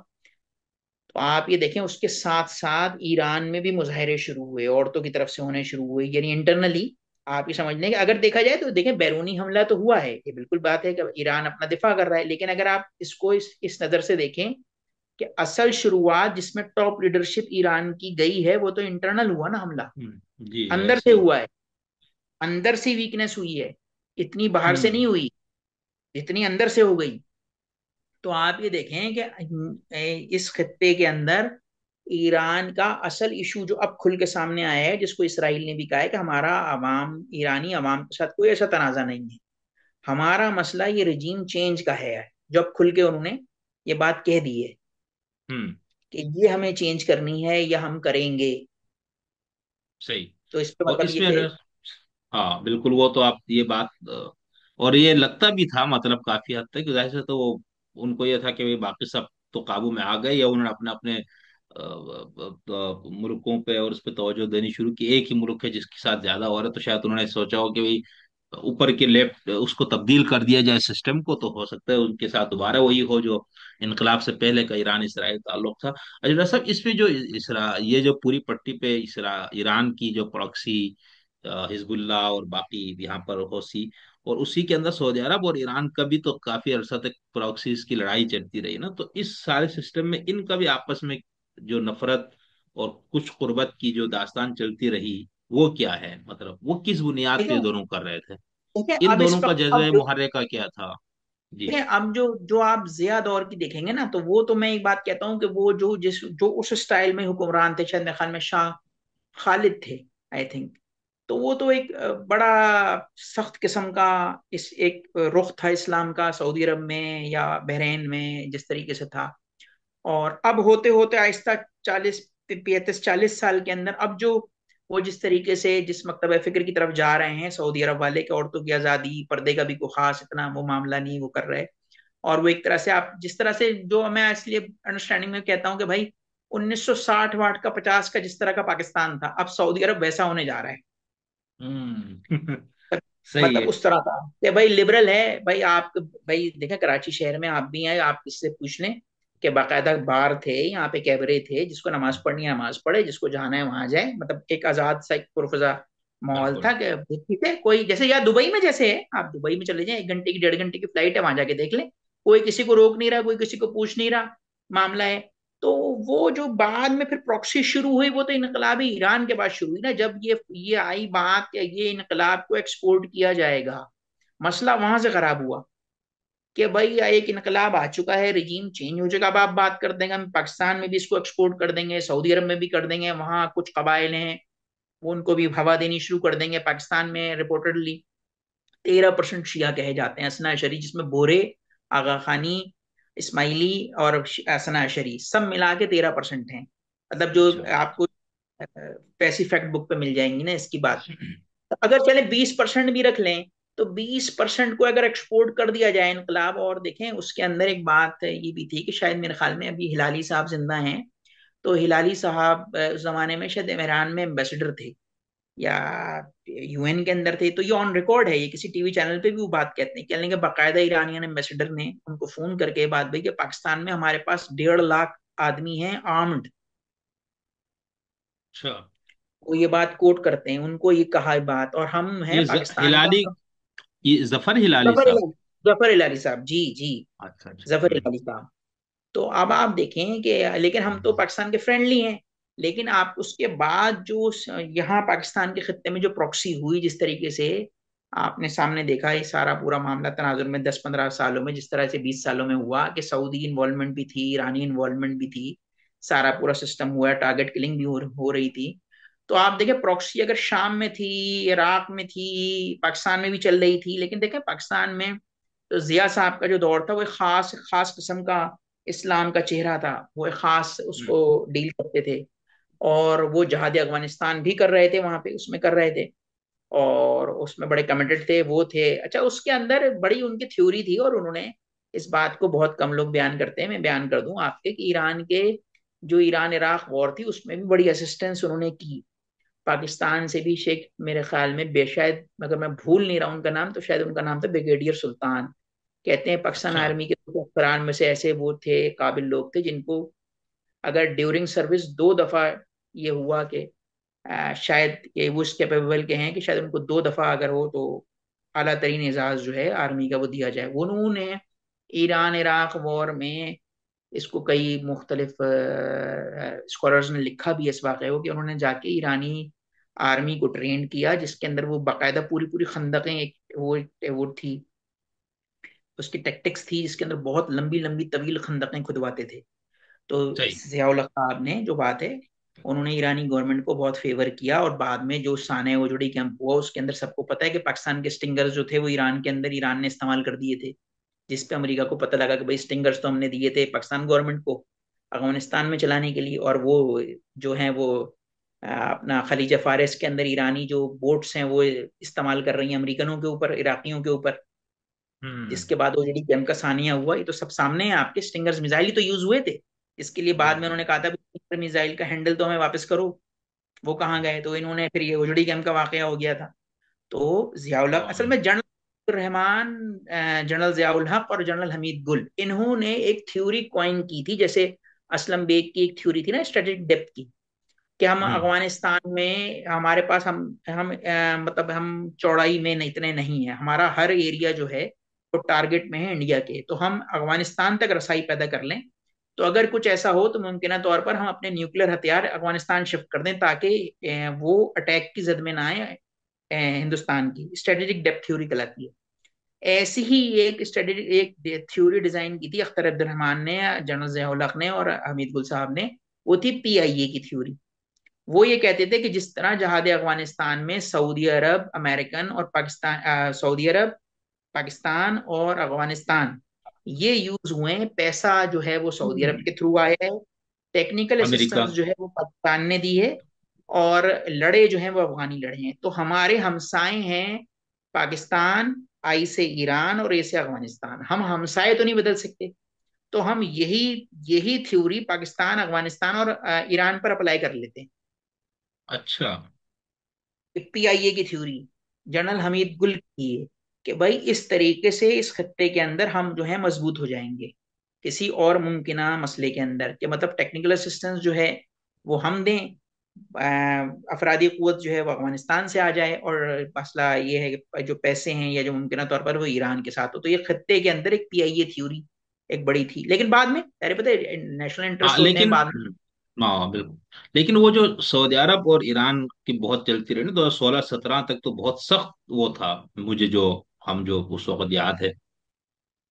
Speaker 2: तो आप ये देखें उसके साथ साथ ईरान में भी मुजाहरे शुरू हुए, औरतों की तरफ से होने शुरू हुए, यानी इंटरनली आप ये समझ लें कि अगर देखा जाए तो देखें बैरूनी हमला तो हुआ है, ये बिल्कुल बात है कि ईरान अपना दिफा कर रहा है, लेकिन अगर आप इसको इस नजर से देखें कि असल शुरुआत जिसमें टॉप लीडरशिप ईरान की गई है वो तो इंटरनल हुआ ना हमला,
Speaker 1: जी है
Speaker 2: अंदर से
Speaker 1: सही।
Speaker 2: हुआ है, अंदर से वीकनेस हुई है, इतनी बाहर से नहीं
Speaker 1: हम्म।
Speaker 2: हुई जितनी अंदर से हो गई। तो आप ये देखें कि इस खत्ते के अंदर ईरान का असल इशू जो अब खुल के सामने आया है, जिसको इसराइल ने भी कहा है कि हमारा अवाम, ईरानी अवाम के साथ कोई ऐसा तनाजा नहीं है, हमारा मसला ये रजीम चेंज का है। जो अब खुल के उन्होंने ये बात कह दी है
Speaker 1: हम्म।
Speaker 2: कि ये हमें चेंज करनी है या हम करेंगे।
Speaker 1: सही।
Speaker 2: तो इस पे
Speaker 1: और
Speaker 2: मतलब ये
Speaker 1: इसमें
Speaker 2: कि
Speaker 1: हाँ बिल्कुल, वो तो आप ये बात और ये लगता भी था मतलब काफी हद तक जाहिर से, तो वो उनको ये था कि भाई बाकी सब तो काबू में आ गए, या उन्होंने अपने अपने मुल्कों पे और उस पर तवज्जो देनी शुरू की। एक ही मुल्क है जिसके साथ ज्यादा हो रहा है, तो शायद उन्होंने सोचा हो कि भाई ऊपर के लेफ्ट उसको तब्दील कर दिया जाए सिस्टम को, तो हो सकता है उनके साथ दोबारा वही हो जो इनकलाब से पहले का ईरान इसराइल ताल्लुक था। अजरा साहब, इसमें जो ये जो पूरी पट्टी पे ईरान की जो प्रॉक्सी हिजबुल्ला और बाकी यहाँ पर होसी, और उसी के अंदर सऊदी अरब और ईरान का भी तो काफी अरसा तक प्रॉक्सीज की लड़ाई चलती रही ना, तो इस सारे सिस्टम में इनका भी आपस में जो नफरत और कुछ कुर्बत की जो दास्तान चलती रही, वो क्या है, मतलब वो किस बुनियाद पे ये
Speaker 2: देखिए
Speaker 1: दोनों कर रहे थे?
Speaker 2: देखिए
Speaker 1: इन
Speaker 2: अब इस
Speaker 1: दोनों का
Speaker 2: वक्त
Speaker 1: जज्बे मुहर्रे का क्या था? जी।
Speaker 2: देखिए अब जो जो आप जिया दौर की देखेंगे ना, तो वो तो मैं एक बात कहता हूँ कि वो जो उस स्टाइल में हुक्मरान थे, शायद मेरे ख्याल में शाह खालिद थे, आई थिंक। तो वो तो एक बड़ा सख्त किस्म का इस एक रुख था इस्लाम का सऊदी अरब में या बहरीन में जिस तरीके से था। और अब होते होते आहिस्ता 40 35 40 साल के अंदर अब जो वो जिस तरीके से जिस मकतब फिक्र की तरफ जा रहे हैं सऊदी अरब वाले, कि औरतों की आज़ादी, पर्दे का भी कोई खास इतना वो मामला नहीं वो कर रहे। और वो एक तरह से आप जिस तरह से जो मैं इसलिए अंडरस्टैंडिंग में कहता हूँ कि भाई 1960 वाट का 50 का जिस तरह का पाकिस्तान था, अब सऊदी अरब वैसा होने जा रहा है।
Speaker 1: हम्म। सही
Speaker 2: मतलब
Speaker 1: है।
Speaker 2: उस तरह का कि भाई लिबरल है भाई आप। भाई देखें कराची शहर में आप भी हैं, आप किससे पूछ लें कि बाकायदा बार थे यहाँ पे, कैबरे थे, जिसको नमाज पढ़नी है नमाज पढ़े, जिसको जाना है वहां जाए, मतलब एक आजाद सा एक पुरफजा माहौल
Speaker 1: बिल्कुल।
Speaker 2: था कि ठीक है कोई जैसे यार दुबई में जैसे है, आप दुबई में चले जाएं, 1 घंटे की 1.5 घंटे की फ्लाइट है, वहां जाके देख लें, कोई किसी को रोक नहीं रहा, कोई किसी को पूछ नहीं रहा, मामला है। तो वो जो बाद में फिर प्रॉक्सी शुरू हुई वो तो इनकलाबी ईरान के बाद शुरू हुई ना, जब ये आई बात कि ये इनकलाब को एक्सपोर्ट किया जाएगा, मसला वहां से खराब हुआ कि भाई एक इनकलाब आ चुका है, रिजीम चेंज हो जाएगा। अब आप बात कर देंगे हम पाकिस्तान में भी इसको एक्सपोर्ट कर देंगे, सऊदी अरब में भी कर देंगे, वहां कुछ कबाइल हैं वो उनको भी हवा देनी शुरू कर देंगे। पाकिस्तान में रिपोर्टेडली 13% शिया कहे जाते हैं, हसना अशरी, जिसमें बोरे, आगा खानी, इस्माइली और हसना अशरी सब मिला के 13% हैं। मतलब जो
Speaker 1: अच्छा।
Speaker 2: आपको पैसी फैक्ट बुक पे मिल जाएंगी ना इसकी बात। तो अगर चले 20% भी रख लें, तो 20% को अगर एक्सपोर्ट कर दिया जाए इनकलाब। और देखें उसके अंदर एक बात ये भी थी कि शायद मेरे ख्याल में अभी हिलाली साहब जिंदा हैं, तो हिलाली साहब उस जमाने में शायद ईरान में एम्बेसडर थे या यूएन के अंदर थे। तो ये ऑन रिकॉर्ड है, ये किसी टीवी चैनल पे भी वो बात कहते हैं, कह लेंगे बाकायदा ईरानियन एम्बेसडर ने उनको फोन करके ये बात भाई कि पाकिस्तान में हमारे पास 1.5 लाख आदमी हैं आर्म्ड,
Speaker 1: अच्छा।
Speaker 2: वो ये बात कोट करते हैं, उनको ये कहा है बात, और हम हैं
Speaker 1: ये
Speaker 2: पाकिस्तान का।
Speaker 1: हिलाली, ये जफर हिलाली
Speaker 2: जफर
Speaker 1: साहब।
Speaker 2: इलाही, जफर इलाही साहब, जी जी,
Speaker 1: अच्छा अच्छा।
Speaker 2: जफर इलाही साहब। तो अब आप देखें कि, लेकिन हम तो
Speaker 1: हम्म।
Speaker 2: पाकिस्तान के फ्रेंडली हैं। लेकिन आप उसके बाद जो यहाँ पाकिस्तान के खत्ते में जो प्रॉक्सी हुई जिस तरीके से, आपने सामने देखा ये सारा पूरा मामला तनाजुर में 10-15 सालों में जिस तरह से 20 सालों में हुआ, कि सऊदी इन्वॉल्वमेंट भी थी, ईरानी इन्वॉल्वमेंट भी थी, सारा पूरा सिस्टम हुआ, टारगेट किलिंग भी हो रही थी। तो आप देखें प्रॉक्सी अगर शाम में थी, इराक में थी, पाकिस्तान में भी चल रही थी, लेकिन देखें पाकिस्तान में तो जिया साहब का जो दौर था वो एक खास खास किस्म का इस्लाम का चेहरा था, वो एक खास उसको
Speaker 1: हम्म।
Speaker 2: डील करते थे। और वो जहाद अफगानिस्तान भी कर रहे थे वहां पे, उसमें कर रहे थे, और उसमें बड़े कमिटेड थे वो थे। अच्छा, उसके अंदर बड़ी उनकी थ्योरी थी, और उन्होंने इस बात को बहुत कम लोग बयान करते हैं, मैं बयान कर दूं आपके, कि ईरान के जो ईरान इराक वॉर थी उसमें भी बड़ी असिस्टेंस उन्होंने की। पाकिस्तान से भी शेख, मेरे ख्याल में बेशायद, अगर मैं भूल नहीं रहा उनका नाम, तो शायद उनका नाम था ब्रिगेडियर सुल्तान। कहते हैं पाकिस्तान
Speaker 1: अच्छा।
Speaker 2: आर्मी के कुछ अफसरान में से ऐसे वो थे, काबिल लोग थे, जिनको अगर ड्यूरिंग सर्विस 2 दफा ये हुआ कि शायद ये वो इस कैपेबल के हैं कि शायद उनको 2 दफा अगर हो तो आला तरीन एजाज जो है आर्मी का वो दिया जाए। वो उन्होंने ईरान इराक वॉर में, इसको कई मुख्तलिफ स्कॉलर्स ने लिखा भी है इस वाक़े को, कि उन्होंने जाके ईरानी आर्मी को ट्रेन किया, जिसके अंदर वो बाकायदा पूरी पूरी खंदकें, एक वो थी, उसकी टैक्टिक्स थी, जिसके अंदर बहुत लंबी लंबी तवील खंदकें खुदवाते थे। तो
Speaker 1: सही।
Speaker 2: जियाउल हक साहब ने जो बात है, उन्होंने ईरानी गवर्नमेंट को बहुत फेवर किया, और बाद में जो साने वजूड़ी कैंप हुआ उसके अंदर सबको पता है कि पाकिस्तान के स्टिंगर्स जो थे वो ईरान के अंदर ईरान ने इस्तेमाल कर दिए थे, जिस पे अमेरिका को पता लगा कि भाई स्टिंगर्स तो हमने दिए थे पाकिस्तान गवर्नमेंट को अफगानिस्तान में चलाने के लिए, और वो जो है वो अपना खलीज फारिस के अंदर ईरानी जो बोट्स हैं वो इस्तेमाल कर रही हैं अमेरिकनों के ऊपर, इराकियों के ऊपर।
Speaker 1: हम्म।
Speaker 2: जिसके बाद ओजडी कैंप का सानिया हुआ, ये तो सब सामने है आपके, स्टिंगर्स मिसाइल ही तो यूज हुए थे। इसके लिए बाद में
Speaker 1: बिल्कुल।
Speaker 2: उन्होंने कहा था स्टिंगर मिसाइल का हैंडल तो हमें वापस करो, वो कहाँ गए, तो इन्होंने फिर ये ओजडी कैंप का वाकया हो गया था। तो जियाउल हक असल
Speaker 1: और
Speaker 2: में जनरल रहमान, जनरल जियाउल हक और जनरल हमीद गुल, इन्होंने एक थ्योरी कॉइन की थी, जैसे असलम बेग की एक थ्योरी थी ना स्ट्रेटेजिक डेप्थ की, कि हम
Speaker 1: हम्म।
Speaker 2: अफगानिस्तान में हमारे पास हम मतलब हम चौड़ाई में इतने नहीं है, हमारा हर एरिया जो है वो टारगेट में है इंडिया के, तो हम अफगानिस्तान तक रसाई पैदा कर लें, तो अगर कुछ ऐसा हो तो मुमकिन तौर पर हम अपने न्यूक्लियर हथियार अफगानिस्तान शिफ्ट कर दें, ताकि वो अटैक की जद में ना आए हिंदुस्तान की। स्ट्रेटेजिक डेप्थ थ्योरी कहलाती है। ऐसी ही एक स्ट्रेटेजिक एक थ्योरी डिजाइन की थी अख्तर अब्दुलरहमान ने, जनरल जयाउल हक ने और हमीद गुल साहब ने। वो थी PIA की थ्योरी। वो ये कहते थे कि जिस तरह जहाद अफगानिस्तान में सऊदी अरब, अमेरिकन और पाकिस्तान, सऊदी अरब, पाकिस्तान और अफगानिस्तान ये यूज हुए हैं, पैसा जो है वो सऊदी अरब के थ्रू आया है, टेक्निकल
Speaker 1: अमेरिका।
Speaker 2: असिस्टेंस जो है वो पाकिस्तान ने दी है, और लड़े जो हैं वो अफगानी लड़े हैं। तो हमारे हमसाए हैं पाकिस्तान, आई से ईरान और ए से अफगानिस्तान, हम हमसाए तो नहीं बदल सकते। तो हम यही यही थ्योरी पाकिस्तान, अफगानिस्तान और ईरान पर अप्लाई कर लेते हैं।
Speaker 1: अच्छा।
Speaker 2: PIA की थ्योरी जनरल हमीद गुल की है, कि भाई इस तरीके से इस खत्ते के अंदर हम जो है मजबूत हो जाएंगे, किसी और मुमकिना मसले के अंदर, कि मतलब टेक्निकल असिस्टेंस जो है वो हम दें, अफराधी कुवत जो है वो अफगानिस्तान से आ जाए, और मसला ये है कि जो पैसे हैं या जो मुमकिन तौर पर वो ईरान के साथ हो। तो ये खत्ते के अंदर एक PIA थ्योरी एक बड़ी थी, लेकिन बाद में अरे पता है नेशनल
Speaker 1: हाँ
Speaker 2: इंटरेस्ट होते हैं
Speaker 1: लेकिन,
Speaker 2: बाद
Speaker 1: हाँ बिल्कुल। लेकिन वो जो सऊदी अरब और ईरान की बहुत चलती रही ना 2016-17 तक, तो बहुत सख्त वो था। मुझे जो, हम जो उस वक्त याद है,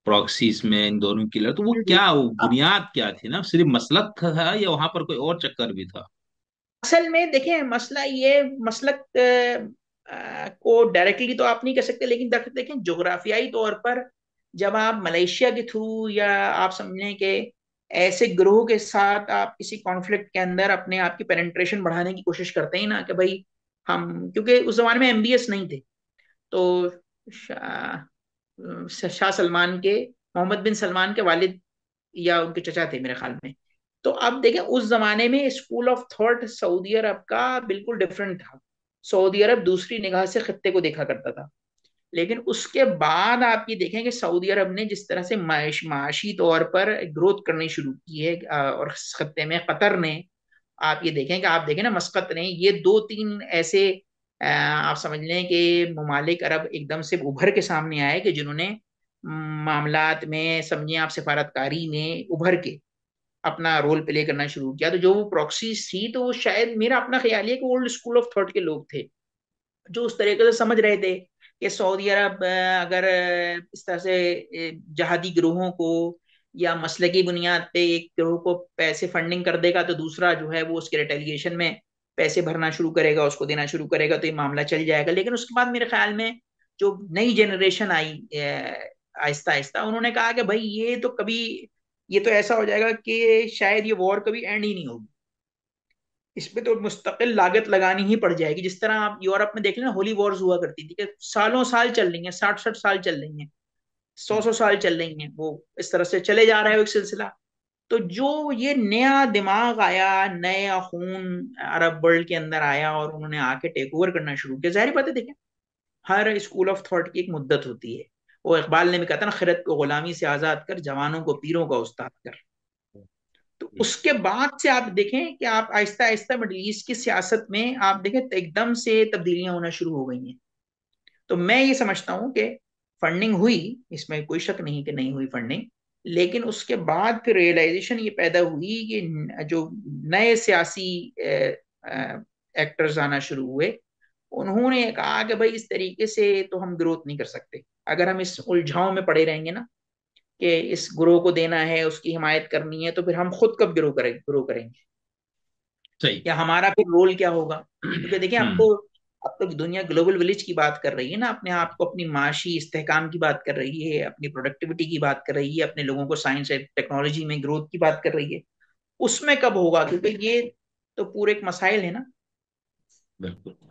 Speaker 1: प्रॉक्सीज में इन दोनों की लड़, तो वो
Speaker 2: में।
Speaker 1: क्या, वो बुनियाद क्या थी ना, सिर्फ मसलक था या वहां पर कोई और चक्कर भी था?
Speaker 2: असल में देखें मसला ये, मसलक को डायरेक्टली तो आप नहीं कह सकते, लेकिन देखें जोग्राफियाई तौर पर जब आप मलेशिया के थ्रू, या आप समझें कि ऐसे ग्रोह के साथ आप किसी कॉन्फ्लिक्ट के अंदर अपने आप की पेनिट्रेशन बढ़ाने की कोशिश करते हैं ना, कि भाई हम, क्योंकि उस जमाने में MBS नहीं थे, तो शाह सलमान के, मोहम्मद बिन सलमान के वालिद या उनके चचा थे मेरे ख्याल में। तो अब देखें उस जमाने में स्कूल ऑफ थॉट सऊदी अरब का बिल्कुल डिफरेंट था। सऊदी अरब दूसरी निगाह से खत्ते को देखा करता था। लेकिन उसके बाद आप ये देखें कि सऊदी अरब ने जिस तरह से माशी तौर पर ग्रोथ करनी शुरू की है, और इस खत्ते में कतर ने आप ये देखें कि आप देखें ना, मस्कत ने, ये दो तीन ऐसे आप समझ लें कि ममालिक अरब एकदम से उभर के सामने आए कि जिन्होंने मामलात में, समझिए आप, सिफारतकारी में उभर के अपना रोल प्ले करना शुरू किया। तो जो वो प्रॉक्सीज थी, तो वो शायद, मेरा अपना ख्याल है कि ओल्ड स्कूल ऑफ थॉट के लोग थे, जो उस तरीके से समझ रहे थे कि सऊदी अरब अगर इस तरह से जहादी गिरोहों को या मसले की बुनियाद पे एक गिरोह को पैसे फंडिंग कर देगा, तो दूसरा जो है वो उसके रिटेलिएशन में पैसे भरना शुरू करेगा, उसको देना शुरू करेगा, तो ये मामला चल जाएगा। लेकिन उसके बाद मेरे ख्याल में जो नई जनरेशन आई, आहिस्ता आहिस्ता उन्होंने कहा कि भाई ये तो कभी, ये तो ऐसा हो जाएगा कि शायद ये वॉर कभी एंड ही नहीं होगी, इसमें तो मुस्तकिल लागत लगानी ही पड़ जाएगी। जिस तरह आप यूरोप में देख लें ना, होली वॉर्स हुआ करती थी कि सालों साल चल रही हैं, 60-60 साल चल रही हैं, 100-100 साल चल रही हैं, वो इस तरह से चले जा रहा है वो एक सिलसिला। तो जो ये नया दिमाग आया, नया खून अरब वर्ल्ड के अंदर आया और उन्होंने आके टेक ओवर करना शुरू किया, जाहिर बात है, देखें हर स्कूल ऑफ थॉट की एक मुद्दत होती है। वो इकबाल ने भी कहा था ना, खिरत को गुलामी से आजाद कर, जवानों को पीरों का उस्ताद कर। तो उसके बाद से आप देखें कि आप आहिस्ता आहिस्ता मिडल ईस्ट की सियासत में आप देखें तो एकदम से तब्दीलियां होना शुरू हो गई हैं। तो मैं ये समझता हूं कि फंडिंग हुई, इसमें कोई शक नहीं कि नहीं हुई फंडिंग, लेकिन उसके बाद फिर रियलाइजेशन ये पैदा हुई कि जो नए सियासी एक्टर्स आना शुरू हुए, उन्होंने कहा कि भाई इस तरीके से तो हम ग्रोथ नहीं कर सकते। अगर हम इस उलझाव में पड़े रहेंगे ना कि इस ग्रोह को देना है, उसकी हिमायत करनी है, तो फिर हम खुद कब ग्रो करेंगे,
Speaker 1: सही।
Speaker 2: या हमारा फिर रोल क्या होगा? क्योंकि देखिए,
Speaker 1: हम्म।
Speaker 2: आपको, अब तो दुनिया ग्लोबल विलेज की बात कर रही है ना, अपने आप को, अपनी माशी इस्तेहकाम की बात कर रही है, अपनी प्रोडक्टिविटी की बात कर रही है, अपने लोगों को साइंस एंड टेक्नोलॉजी में ग्रोथ की बात कर रही है। उसमें कब होगा? क्योंकि ये तो पूरे एक मसाइल है ना।
Speaker 1: बिल्कुल।